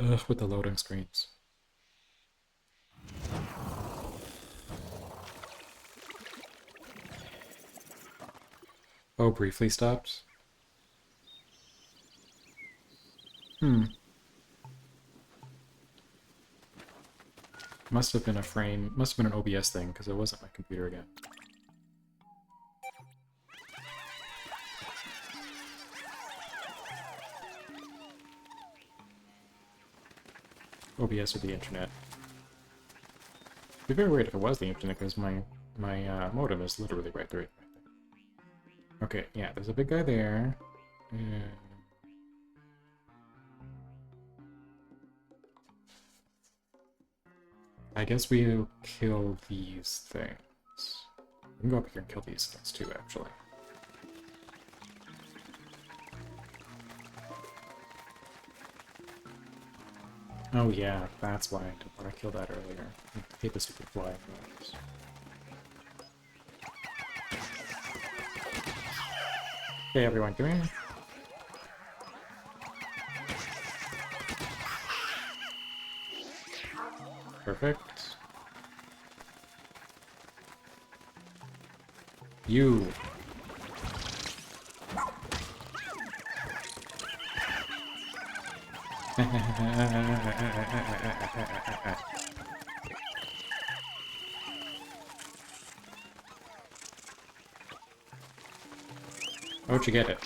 Ugh, with the loading screens. Oh, briefly stopped? Must have been a frame, must have been an OBS thing, because it wasn't my computer again. OBS or the internet. It'd be very weird if it was the internet, because my modem is literally right there. Okay, yeah, there's a big guy there. I guess we'll kill these things. We can go up here and kill these things too, actually. Oh yeah, that's why I didn't want to kill that earlier. I hate the stupid flying noise. Okay, everyone, come here. Perfect. You. How'd you get it?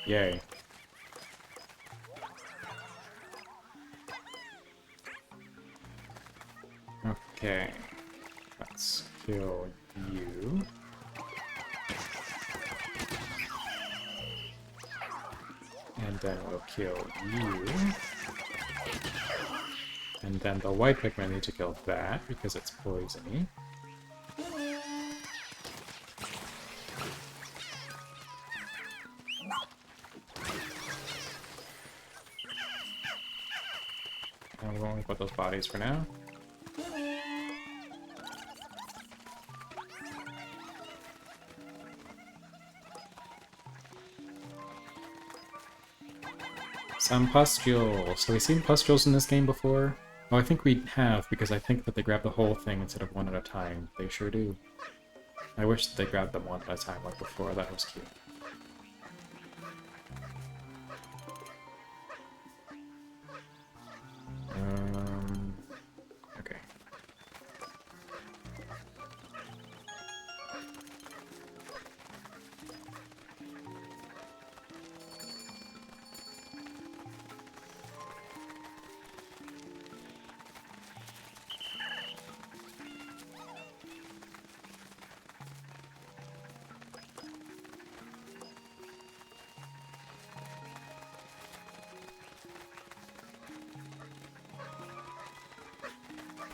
Yay. Okay. Let's kill you. And then we'll kill you. And then the white Pikmin need to kill that because it's poisony. And we'll only put those bodies for now. Some pustules. So we've seen pustules in this game before? Oh, I think we have, because I think that they grab the whole thing instead of one at a time. They sure do. I wish they grabbed them one at a time like before. That was cute. Okay.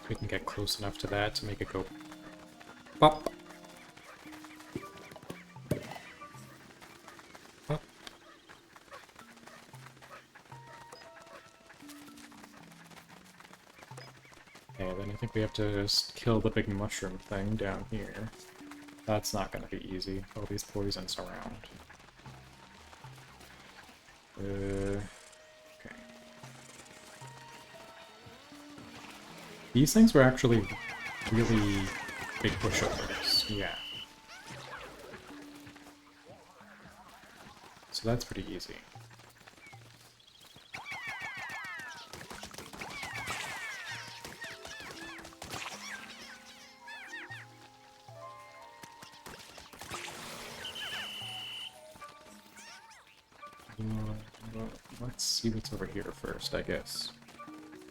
We can get close enough to that to make it go pop. Pop. Okay, then I think we have to just kill the big mushroom thing down here. That's not gonna be easy. All these poisons around. Okay. These things were actually really big pushovers. Yeah. So that's pretty easy. Let's see what's over here first, I guess.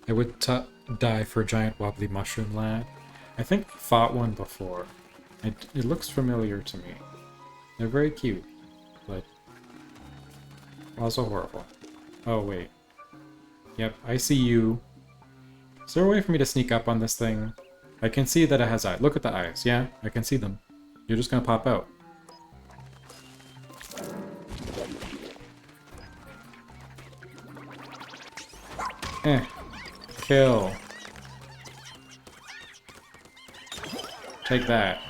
I would die for a giant wobbly mushroom lad. I think I fought one before. It looks familiar to me. They're very cute, but also horrible. Oh, wait. Yep, I see you. Is there a way for me to sneak up on this thing? I can see that it has eyes. Look at the eyes. Yeah, I can see them. You're just gonna pop out. Kill. Take that.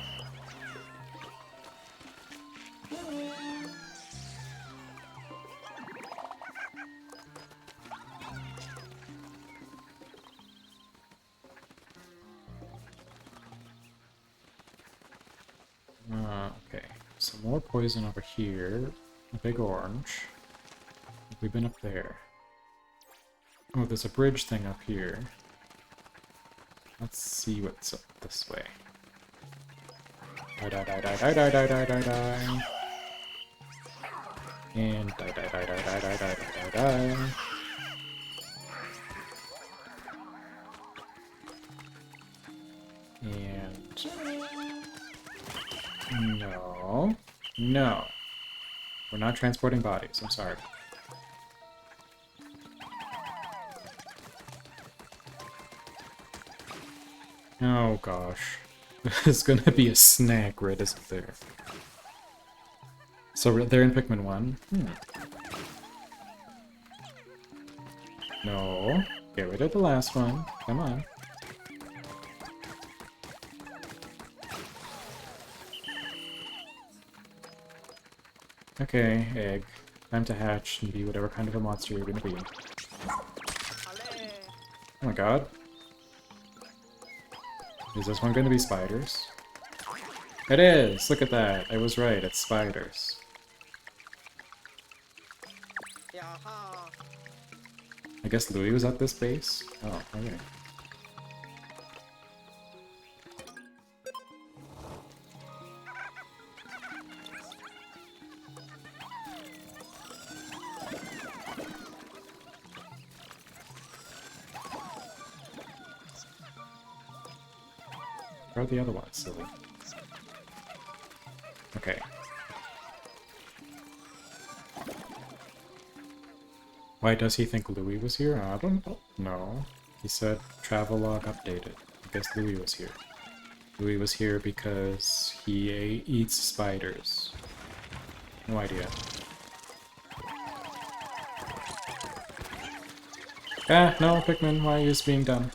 Okay. Some more poison over here. A big orange. We've been up there. Oh, there's a bridge thing up here. Let's see what's up this way. Die, die, die, die, die, die, die, die, die, die. And die, die, die, die, die, die, die, die, die, die. And... No. No. We're not transporting bodies, I'm sorry. Oh gosh. There's gonna be a snack right as there. So they're in Pikmin 1? No. Get rid of the last one. Come on. Okay, egg. Time to hatch and be whatever kind of a monster you're gonna be. Oh my god. Is this one gonna be spiders? It is! Look at that! I was right, it's spiders. I guess Louis was at this base? Oh, okay. Where are the other ones, silly? Okay. Why does he think Louis was here? I don't know. He said travelogue updated. I guess Louis was here. Louis was here because he eats spiders. No idea. Ah, no, Pikmin, why are you just being dumb?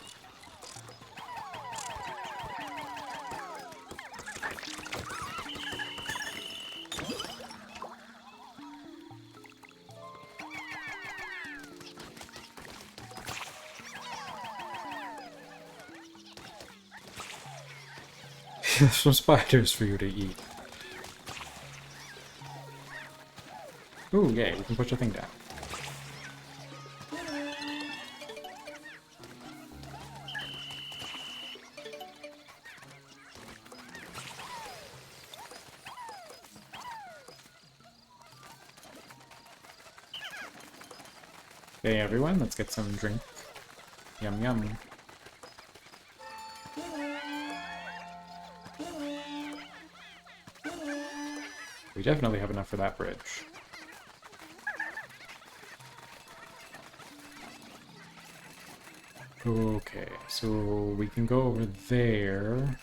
Some spiders for you to eat. Ooh, yay, we can push the thing down. Okay, everyone, let's get some drink. Yum yum. We definitely have enough for that bridge. Okay, so we can go over there.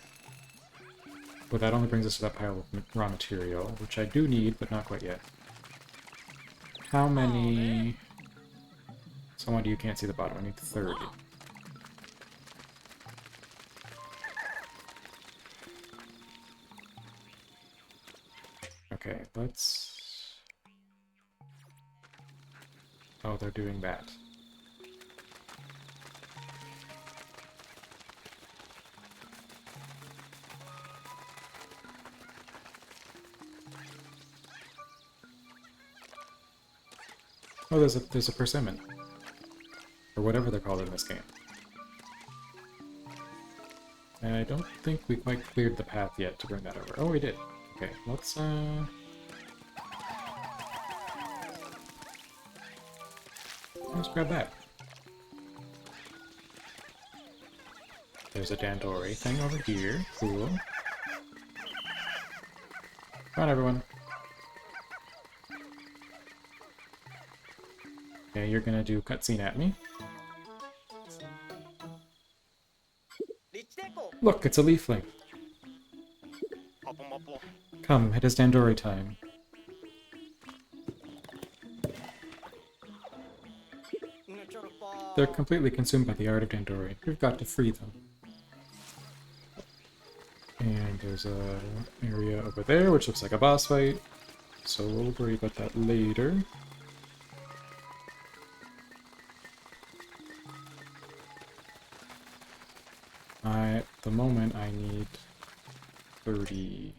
But that only brings us to that pile of raw material, which I do need, but not quite yet. How many... Someone you can't see the bottom. I need 30. Okay, let's... Oh, they're doing that. Oh, there's a persimmon. Or whatever they're called in this game. And I don't think we quite cleared the path yet to bring that over. Oh, we did. Okay, let's grab that. There's a Dandori thing over here. Cool. Come on, everyone. Okay, you're gonna do cutscene at me. Look, it's a leafling. Come, it is Dandori time. They're completely consumed by the art of Dandori. We've got to free them. And there's a area over there, which looks like a boss fight. So we'll worry about that later. At the moment, I need 30...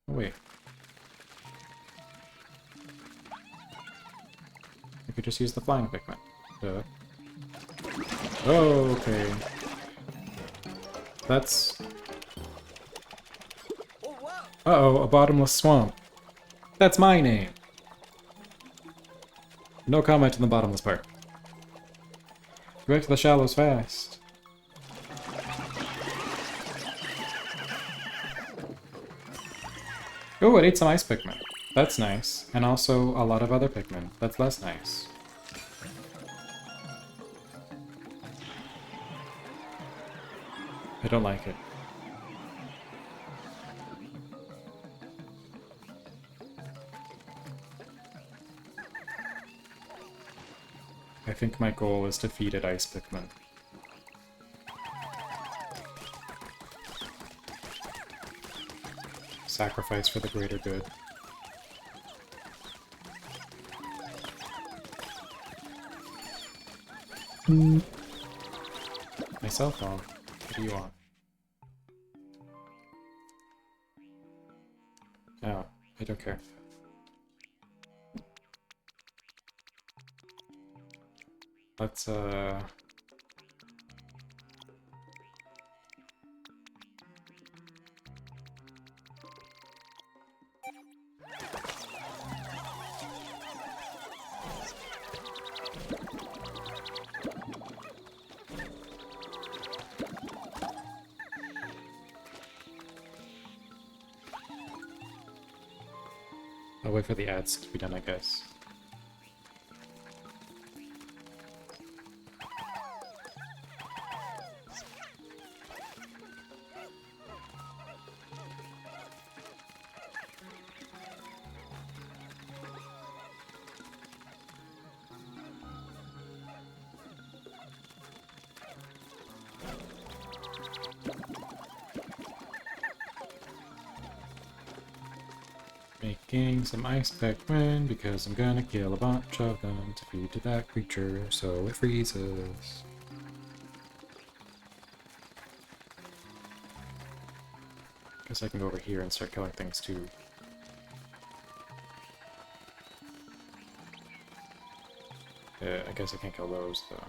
Oh, wait. I could just use the flying Pikmin. Duh. Oh, okay. That's... Uh-oh, a bottomless swamp. That's my name! No comment on the bottomless part. Go back to the shallows fast. Oh, it ate some ice Pikmin. That's nice. And also a lot of other Pikmin. That's less nice. I don't like it. I think my goal is to feed it ice Pikmin. Sacrifice for the greater good. My cell phone. What do you want? Oh, I don't care. Let's, I'll wait for the ads to be done, I guess. Making some ice Pikmin because I'm gonna kill a bunch of them to feed to that creature so it freezes. Guess I can go over here and start killing things too. I guess I can't kill those though.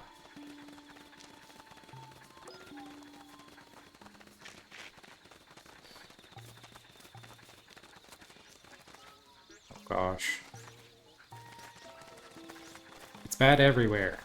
Gosh. It's bad everywhere.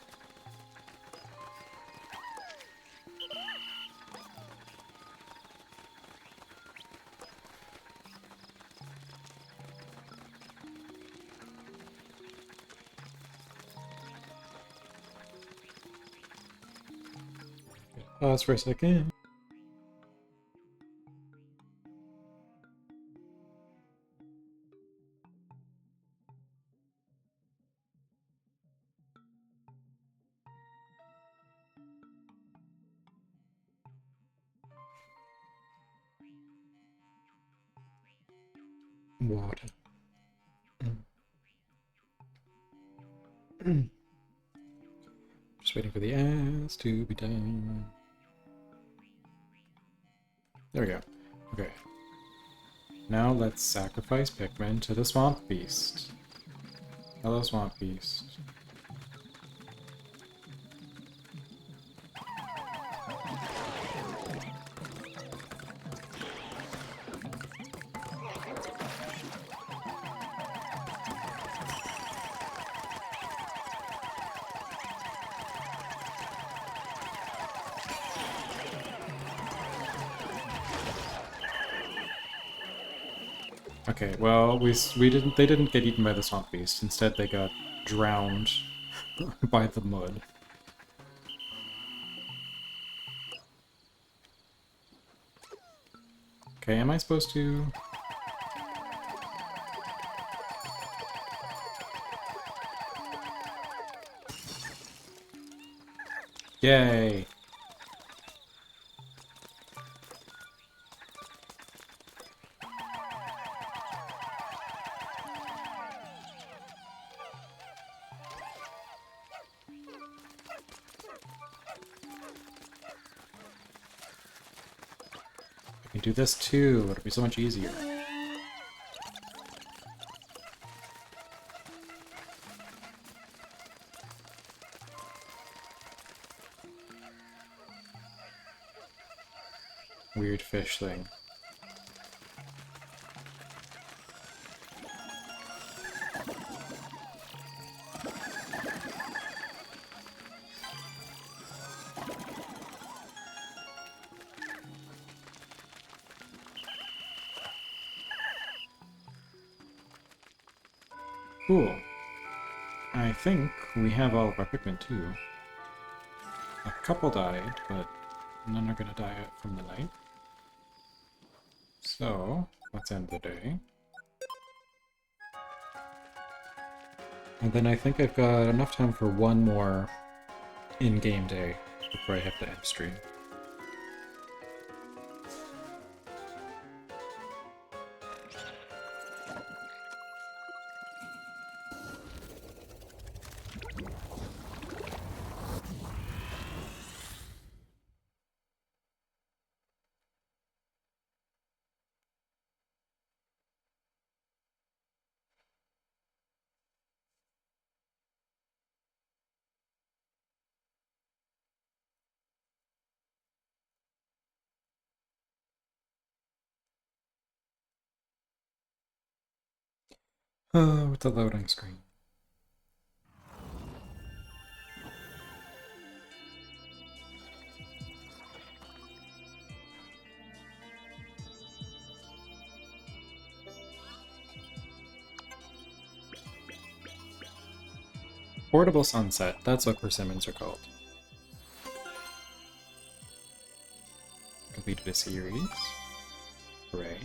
Pause for a second. Water. Just waiting for the ass to be done. There we go. Okay. Now let's sacrifice Pikmin to the Swamp Beast. Hello, Swamp Beast. Okay, well, they didn't get eaten by the Swamp Beast. Instead, they got drowned by the mud. Okay, am I supposed to... Yay! I can do this too, it'll be so much easier. Weird fish thing. Cool. I think we have all of our Pikmin too. A couple died, but none are gonna die from the night. So, let's end the day. And then I think I've got enough time for one more in-game day before I have to end stream. Oh, with the loading screen. Portable Sunset, that's what persimmons are called. Completed a series. Hooray.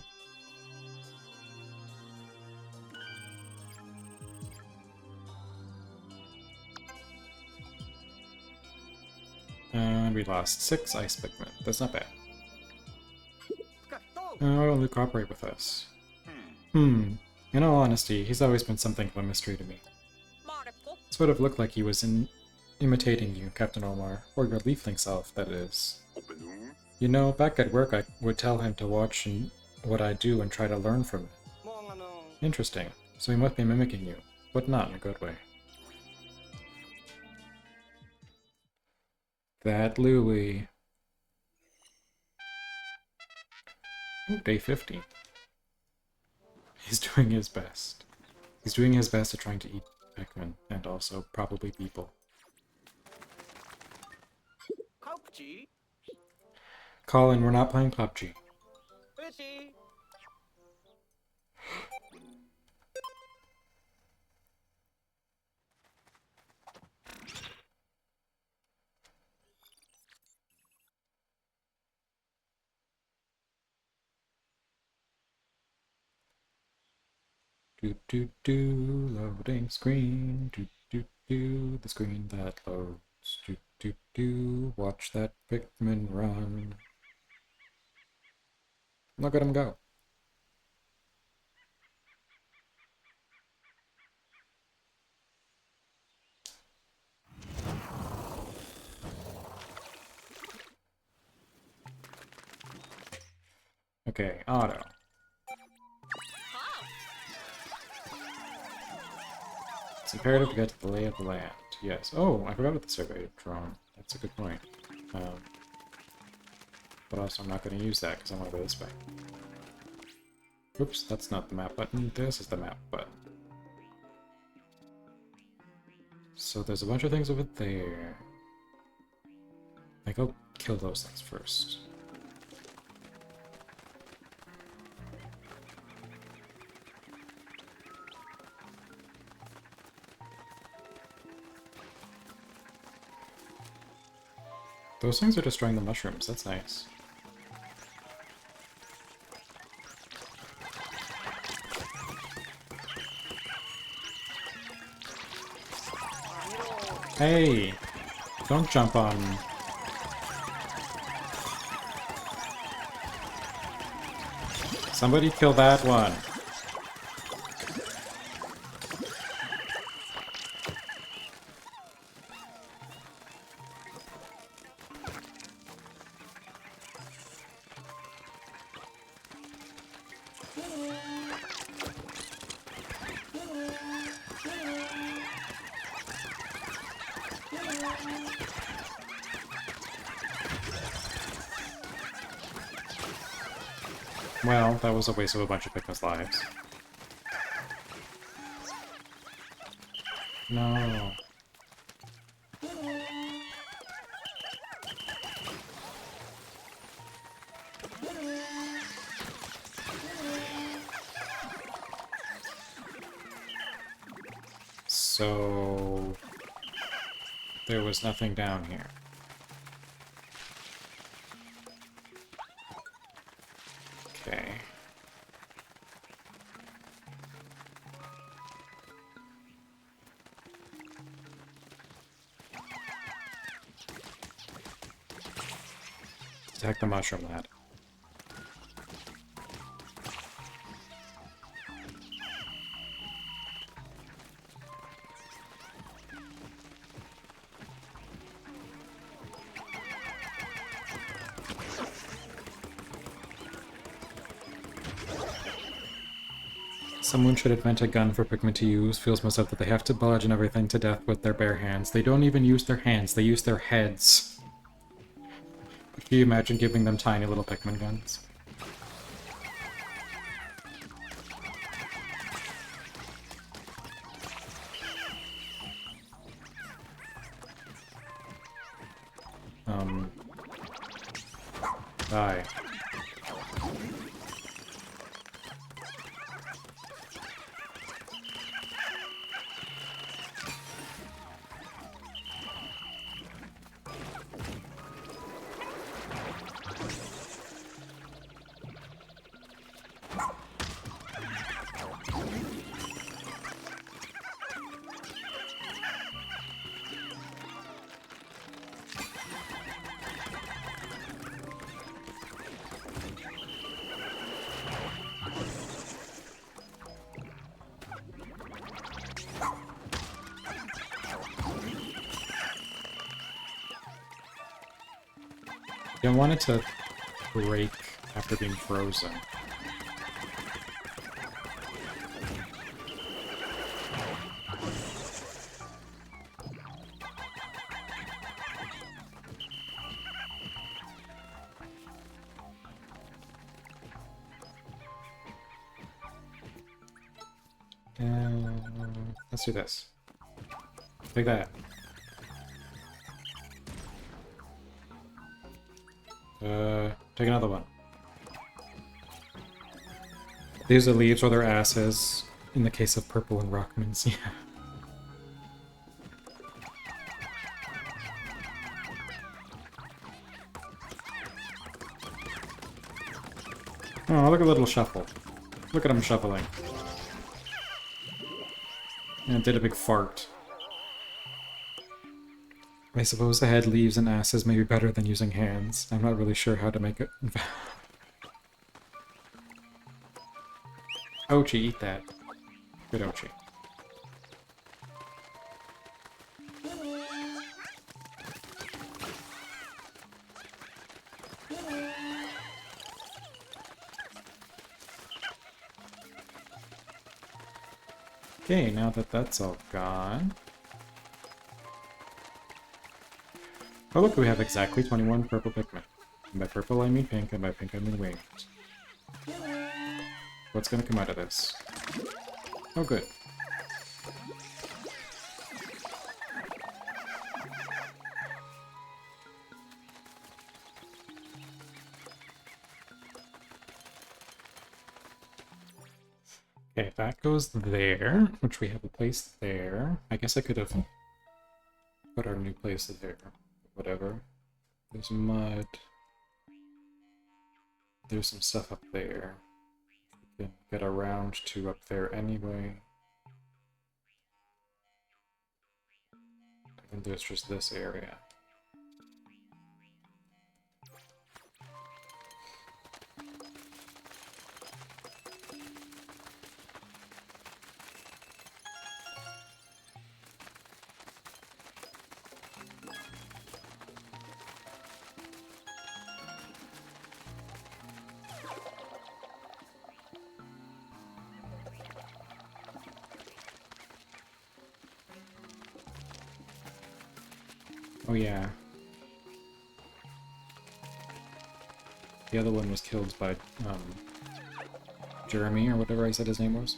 And we lost 6 ice Pikmin. That's not bad. Only cooperate with us. In all honesty, he's always been something of a mystery to me. This would have looked like he was imitating you, Captain Omar, or your leafling self, that is. You know, back at work I would tell him to watch what I do and try to learn from it. Interesting. So he must be mimicking you, but not in a good way. That Louie. Ooh, day 50. He's doing his best. He's doing his best at trying to eat Pikmin, and also probably people. Colin, we're not playing PUBG. Do do do, loading screen. Do do do, the screen that loads. Do do do, watch that Pikmin run. Look at him go. Okay, auto. It's imperative to get to the lay of the land. Yes. Oh, I forgot about the survey drone. That's a good point. But also I'm not going to use that because I want to go this way. Oops, that's not the map button. This is the map button. So there's a bunch of things over there. I go kill those things first. Those things are destroying the mushrooms. That's nice. Hey! Don't jump on... Somebody kill that one. Well, that was a waste of a bunch of Pikmin's lives. No. So... there was nothing down here. Okay. Attack the mushroom lad. Someone should invent a gun for Pikmin to use. Feels myself that they have to bludgeon everything to death with their bare hands. They don't even use their hands, they use their heads. Can you imagine giving them tiny little Pikmin guns? Die. I wanted to break after being frozen. Let's do this. Take that. Take another one. These are leaves or their asses, in the case of purple and rockmans, yeah. Oh, look at a little shuffle. Look at him shuffling. And it did a big fart. I suppose the head, leaves, and asses may be better than using hands. I'm not really sure how to make it. Ochi, eat that. Good Ochi. Okay, now that that's all gone... Oh look, we have exactly 21 purple Pikmin. And by purple I mean pink, and by pink I mean winged. What's gonna come out of this? Oh good. Okay, that goes there, which we have a place there. I guess I could have put our new place there. Whatever. There's mud. There's some stuff up there. We can get around to up there anyway. And there's just this area. Oh yeah. The other one was killed by, Jeremy, or whatever I said his name was.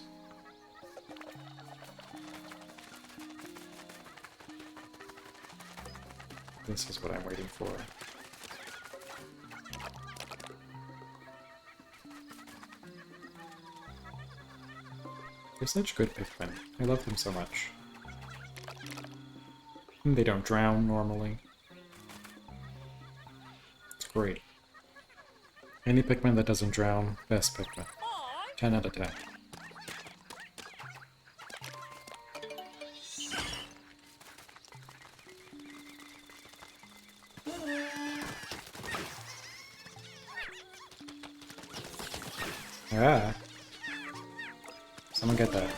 This is what I'm waiting for. They're such good Pikmin. I love them so much. They don't drown normally. It's great. Any Pikmin that doesn't drown, best Pikmin. 10 out of 10. Ah. Someone get that.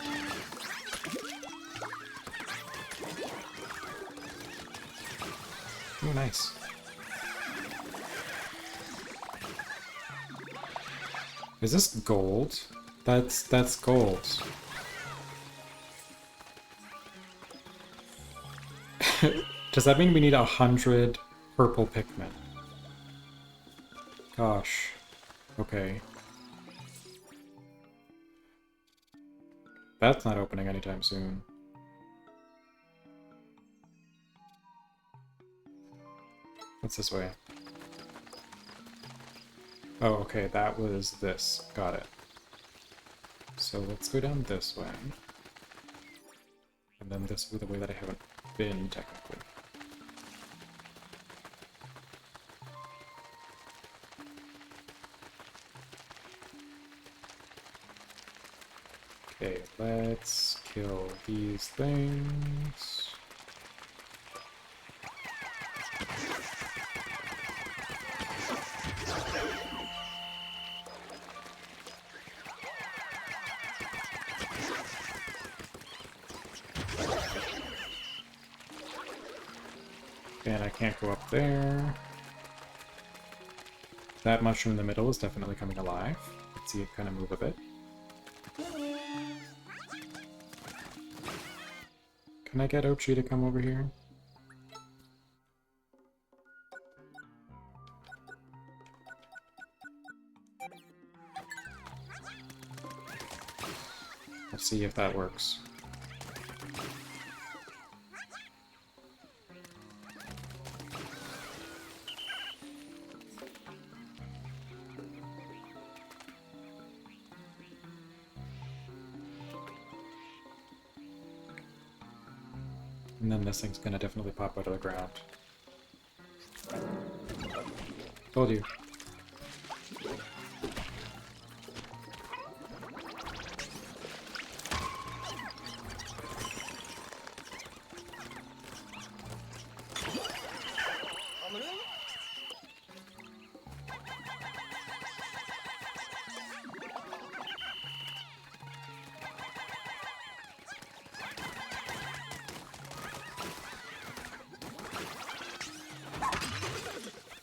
Oh, nice. Is this gold? That's gold. Does that mean we need 100 purple Pikmin? Gosh. Okay. That's not opening anytime soon. What's this way? Oh, okay, that was this. Got it. So let's go down this way. And then this will be the way that I haven't been, technically. Okay, let's kill these things. And I can't go up there. That mushroom in the middle is definitely coming alive. Let's see it kind of move a bit. Can I get Ochi to come over here? Let's see if that works. And then this thing's gonna definitely pop out of the ground. Told you.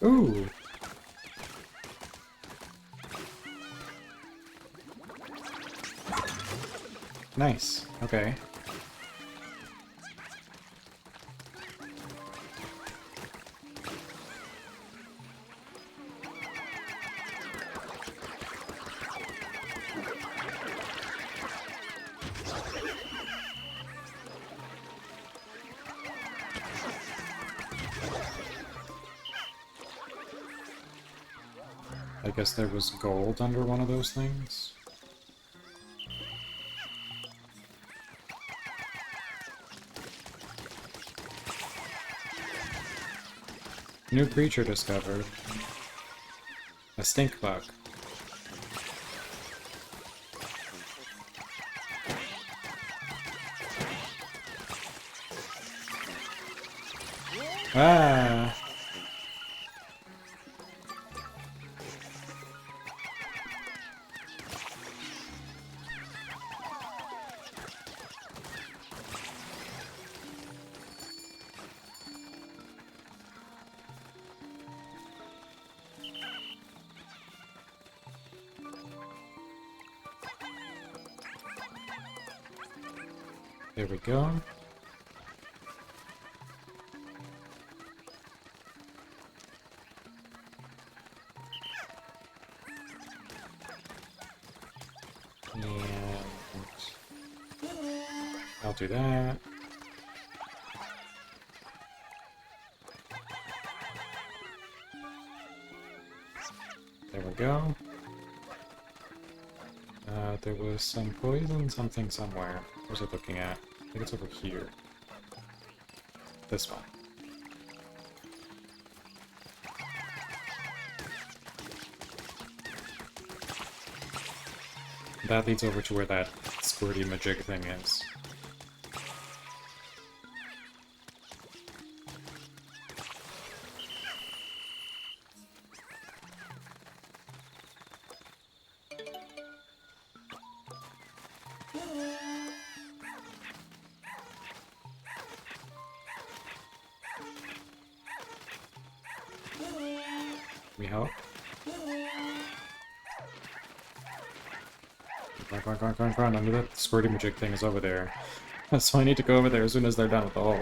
Ooh! Nice. Okay. I guess there was gold under one of those things. New creature discovered. A stink bug. Ah! There we go. And I'll do that. There we go. There was some poison something somewhere. What was I looking at? I think it's over here. This one. That leads over to where that squirty majig thing is. We help? Run. I knew that squirty magic thing is over there. So I need to go over there as soon as they're done with the hole.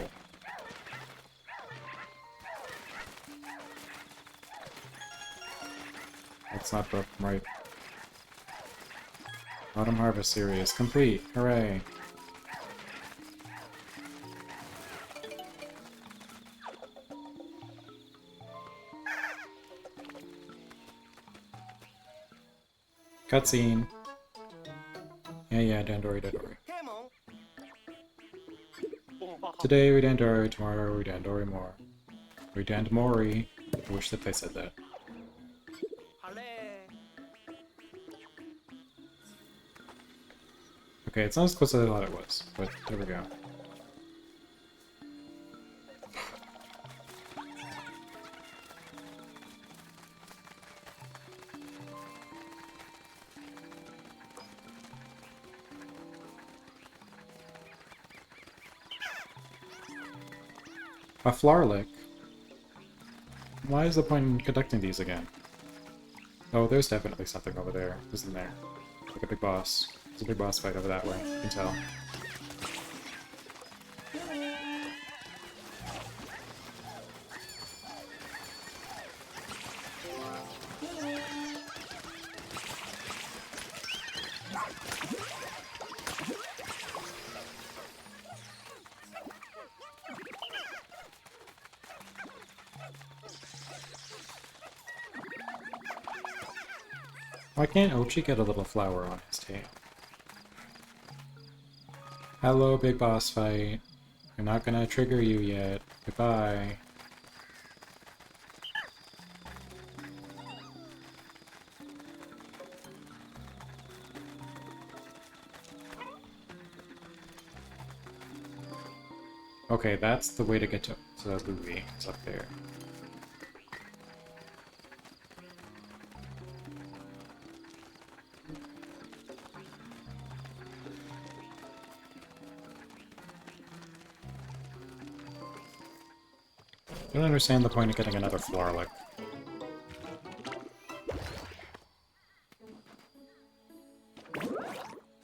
That's not the right. Autumn Harvest series complete. Hooray. Cutscene. Yeah, Dandori. Today we Dandori, tomorrow we Dandori more. We Dandamori. I wish that they said that. Okay, it's not as close as I thought it was, but there we go. A Flarlick? Why is the point in conducting these again? Oh, there's definitely something over there, isn't there? Like a big boss. There's a big boss fight over that way, you can tell. Why can't Ochi get a little flower on his tail? Hello, big boss fight. I'm not gonna trigger you yet. Goodbye. Okay, that's the way to get to Louis. It's up there. I don't understand the point of getting another Flarlick.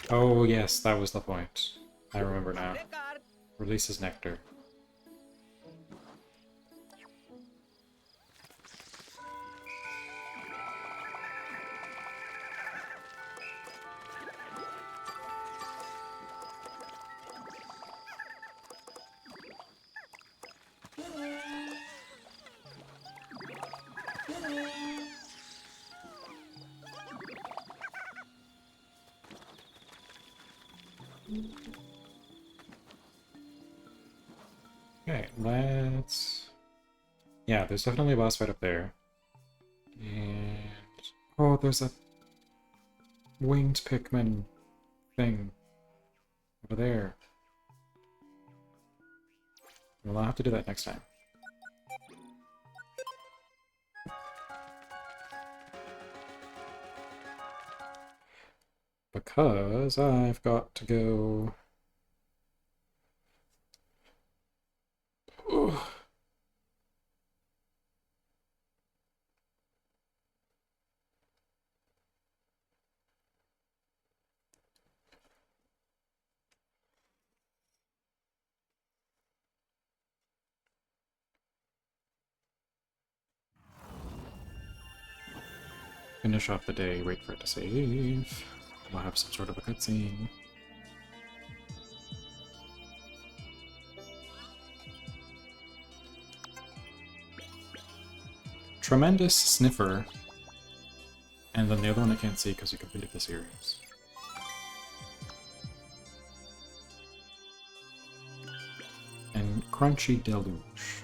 Oh yes, that was the point. I remember now. Releases nectar. Okay, let's... Yeah, there's definitely a boss fight up there. And... Oh, there's a winged Pikmin thing over there. Well, I'll have to do that next time. Because I've got to go... Ugh. Finish off the day, wait for it to save. We'll have some sort of a cutscene. Tremendous Sniffer. And then the other one I can't see because you completed the series. And Crunchy Deluge.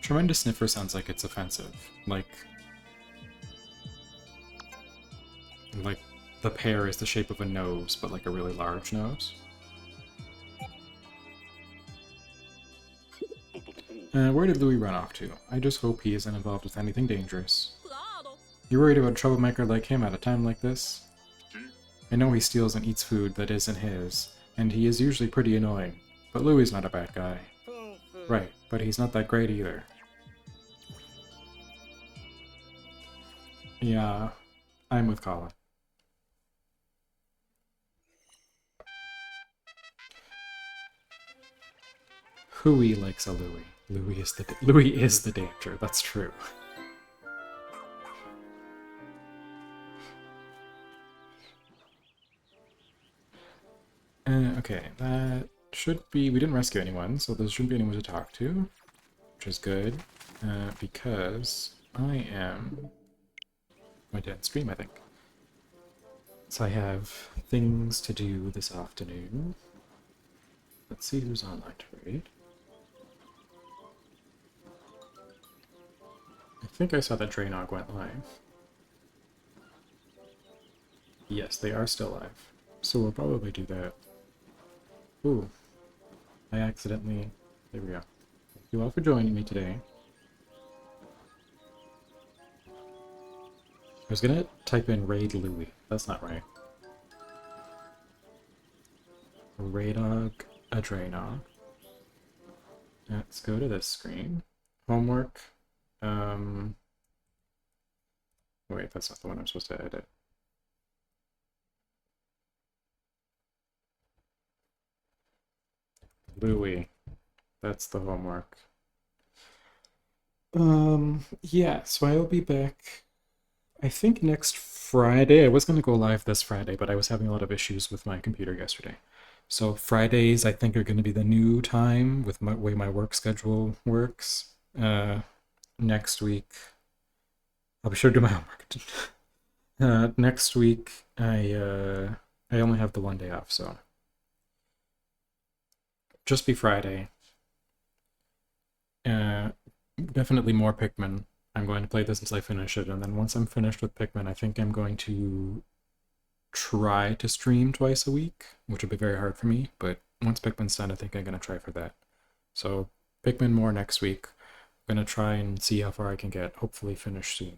Tremendous Sniffer sounds like it's offensive. Like the pear is the shape of a nose, but like a really large nose. Where did Louis run off to? I just hope he isn't involved with anything dangerous. You worried about a troublemaker like him at a time like this? I know he steals and eats food that isn't his, and he is usually pretty annoying, but Louis is not a bad guy. Right, but he's not that great either. Yeah, I'm with Colin. Hui likes a Louis. Louis is the danger, that's true. Okay, that should be... We didn't rescue anyone, so there shouldn't be anyone to talk to, which is good, because I am going to end stream, I think. So I have things to do this afternoon. Let's see who's online to raid. I think I saw that Draynog went live. Yes, they are still live. So we'll probably do that. Ooh. I accidentally... There we go. Thank you all for joining me today. I was gonna type in Raid Louis. That's not right. Raydog, a Draynog. Let's go to this screen. Homework. Wait, that's not the one I'm supposed to edit. Louis. That's the homework. Yeah, so I'll be back, I think next Friday. I was going to go live this Friday, but I was having a lot of issues with my computer yesterday. So Fridays, I think, are going to be the new time with the way my work schedule works. Next week, I'll be sure to do my homework. Next week, I only have the one day off, so just be Friday. Definitely more Pikmin. I'm going to play this until I finish it, and then once I'm finished with Pikmin, I think I'm going to try to stream twice a week, which would be very hard for me, but once Pikmin's done, I think I'm going to try for that. So, Pikmin more next week. I'm going to try and see how far I can get, hopefully finish soon.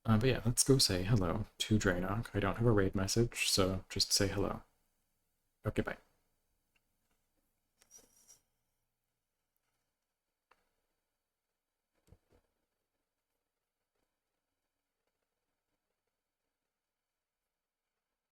But yeah, let's go say hello to Draynog. I don't have a raid message, so just say hello. Okay, bye.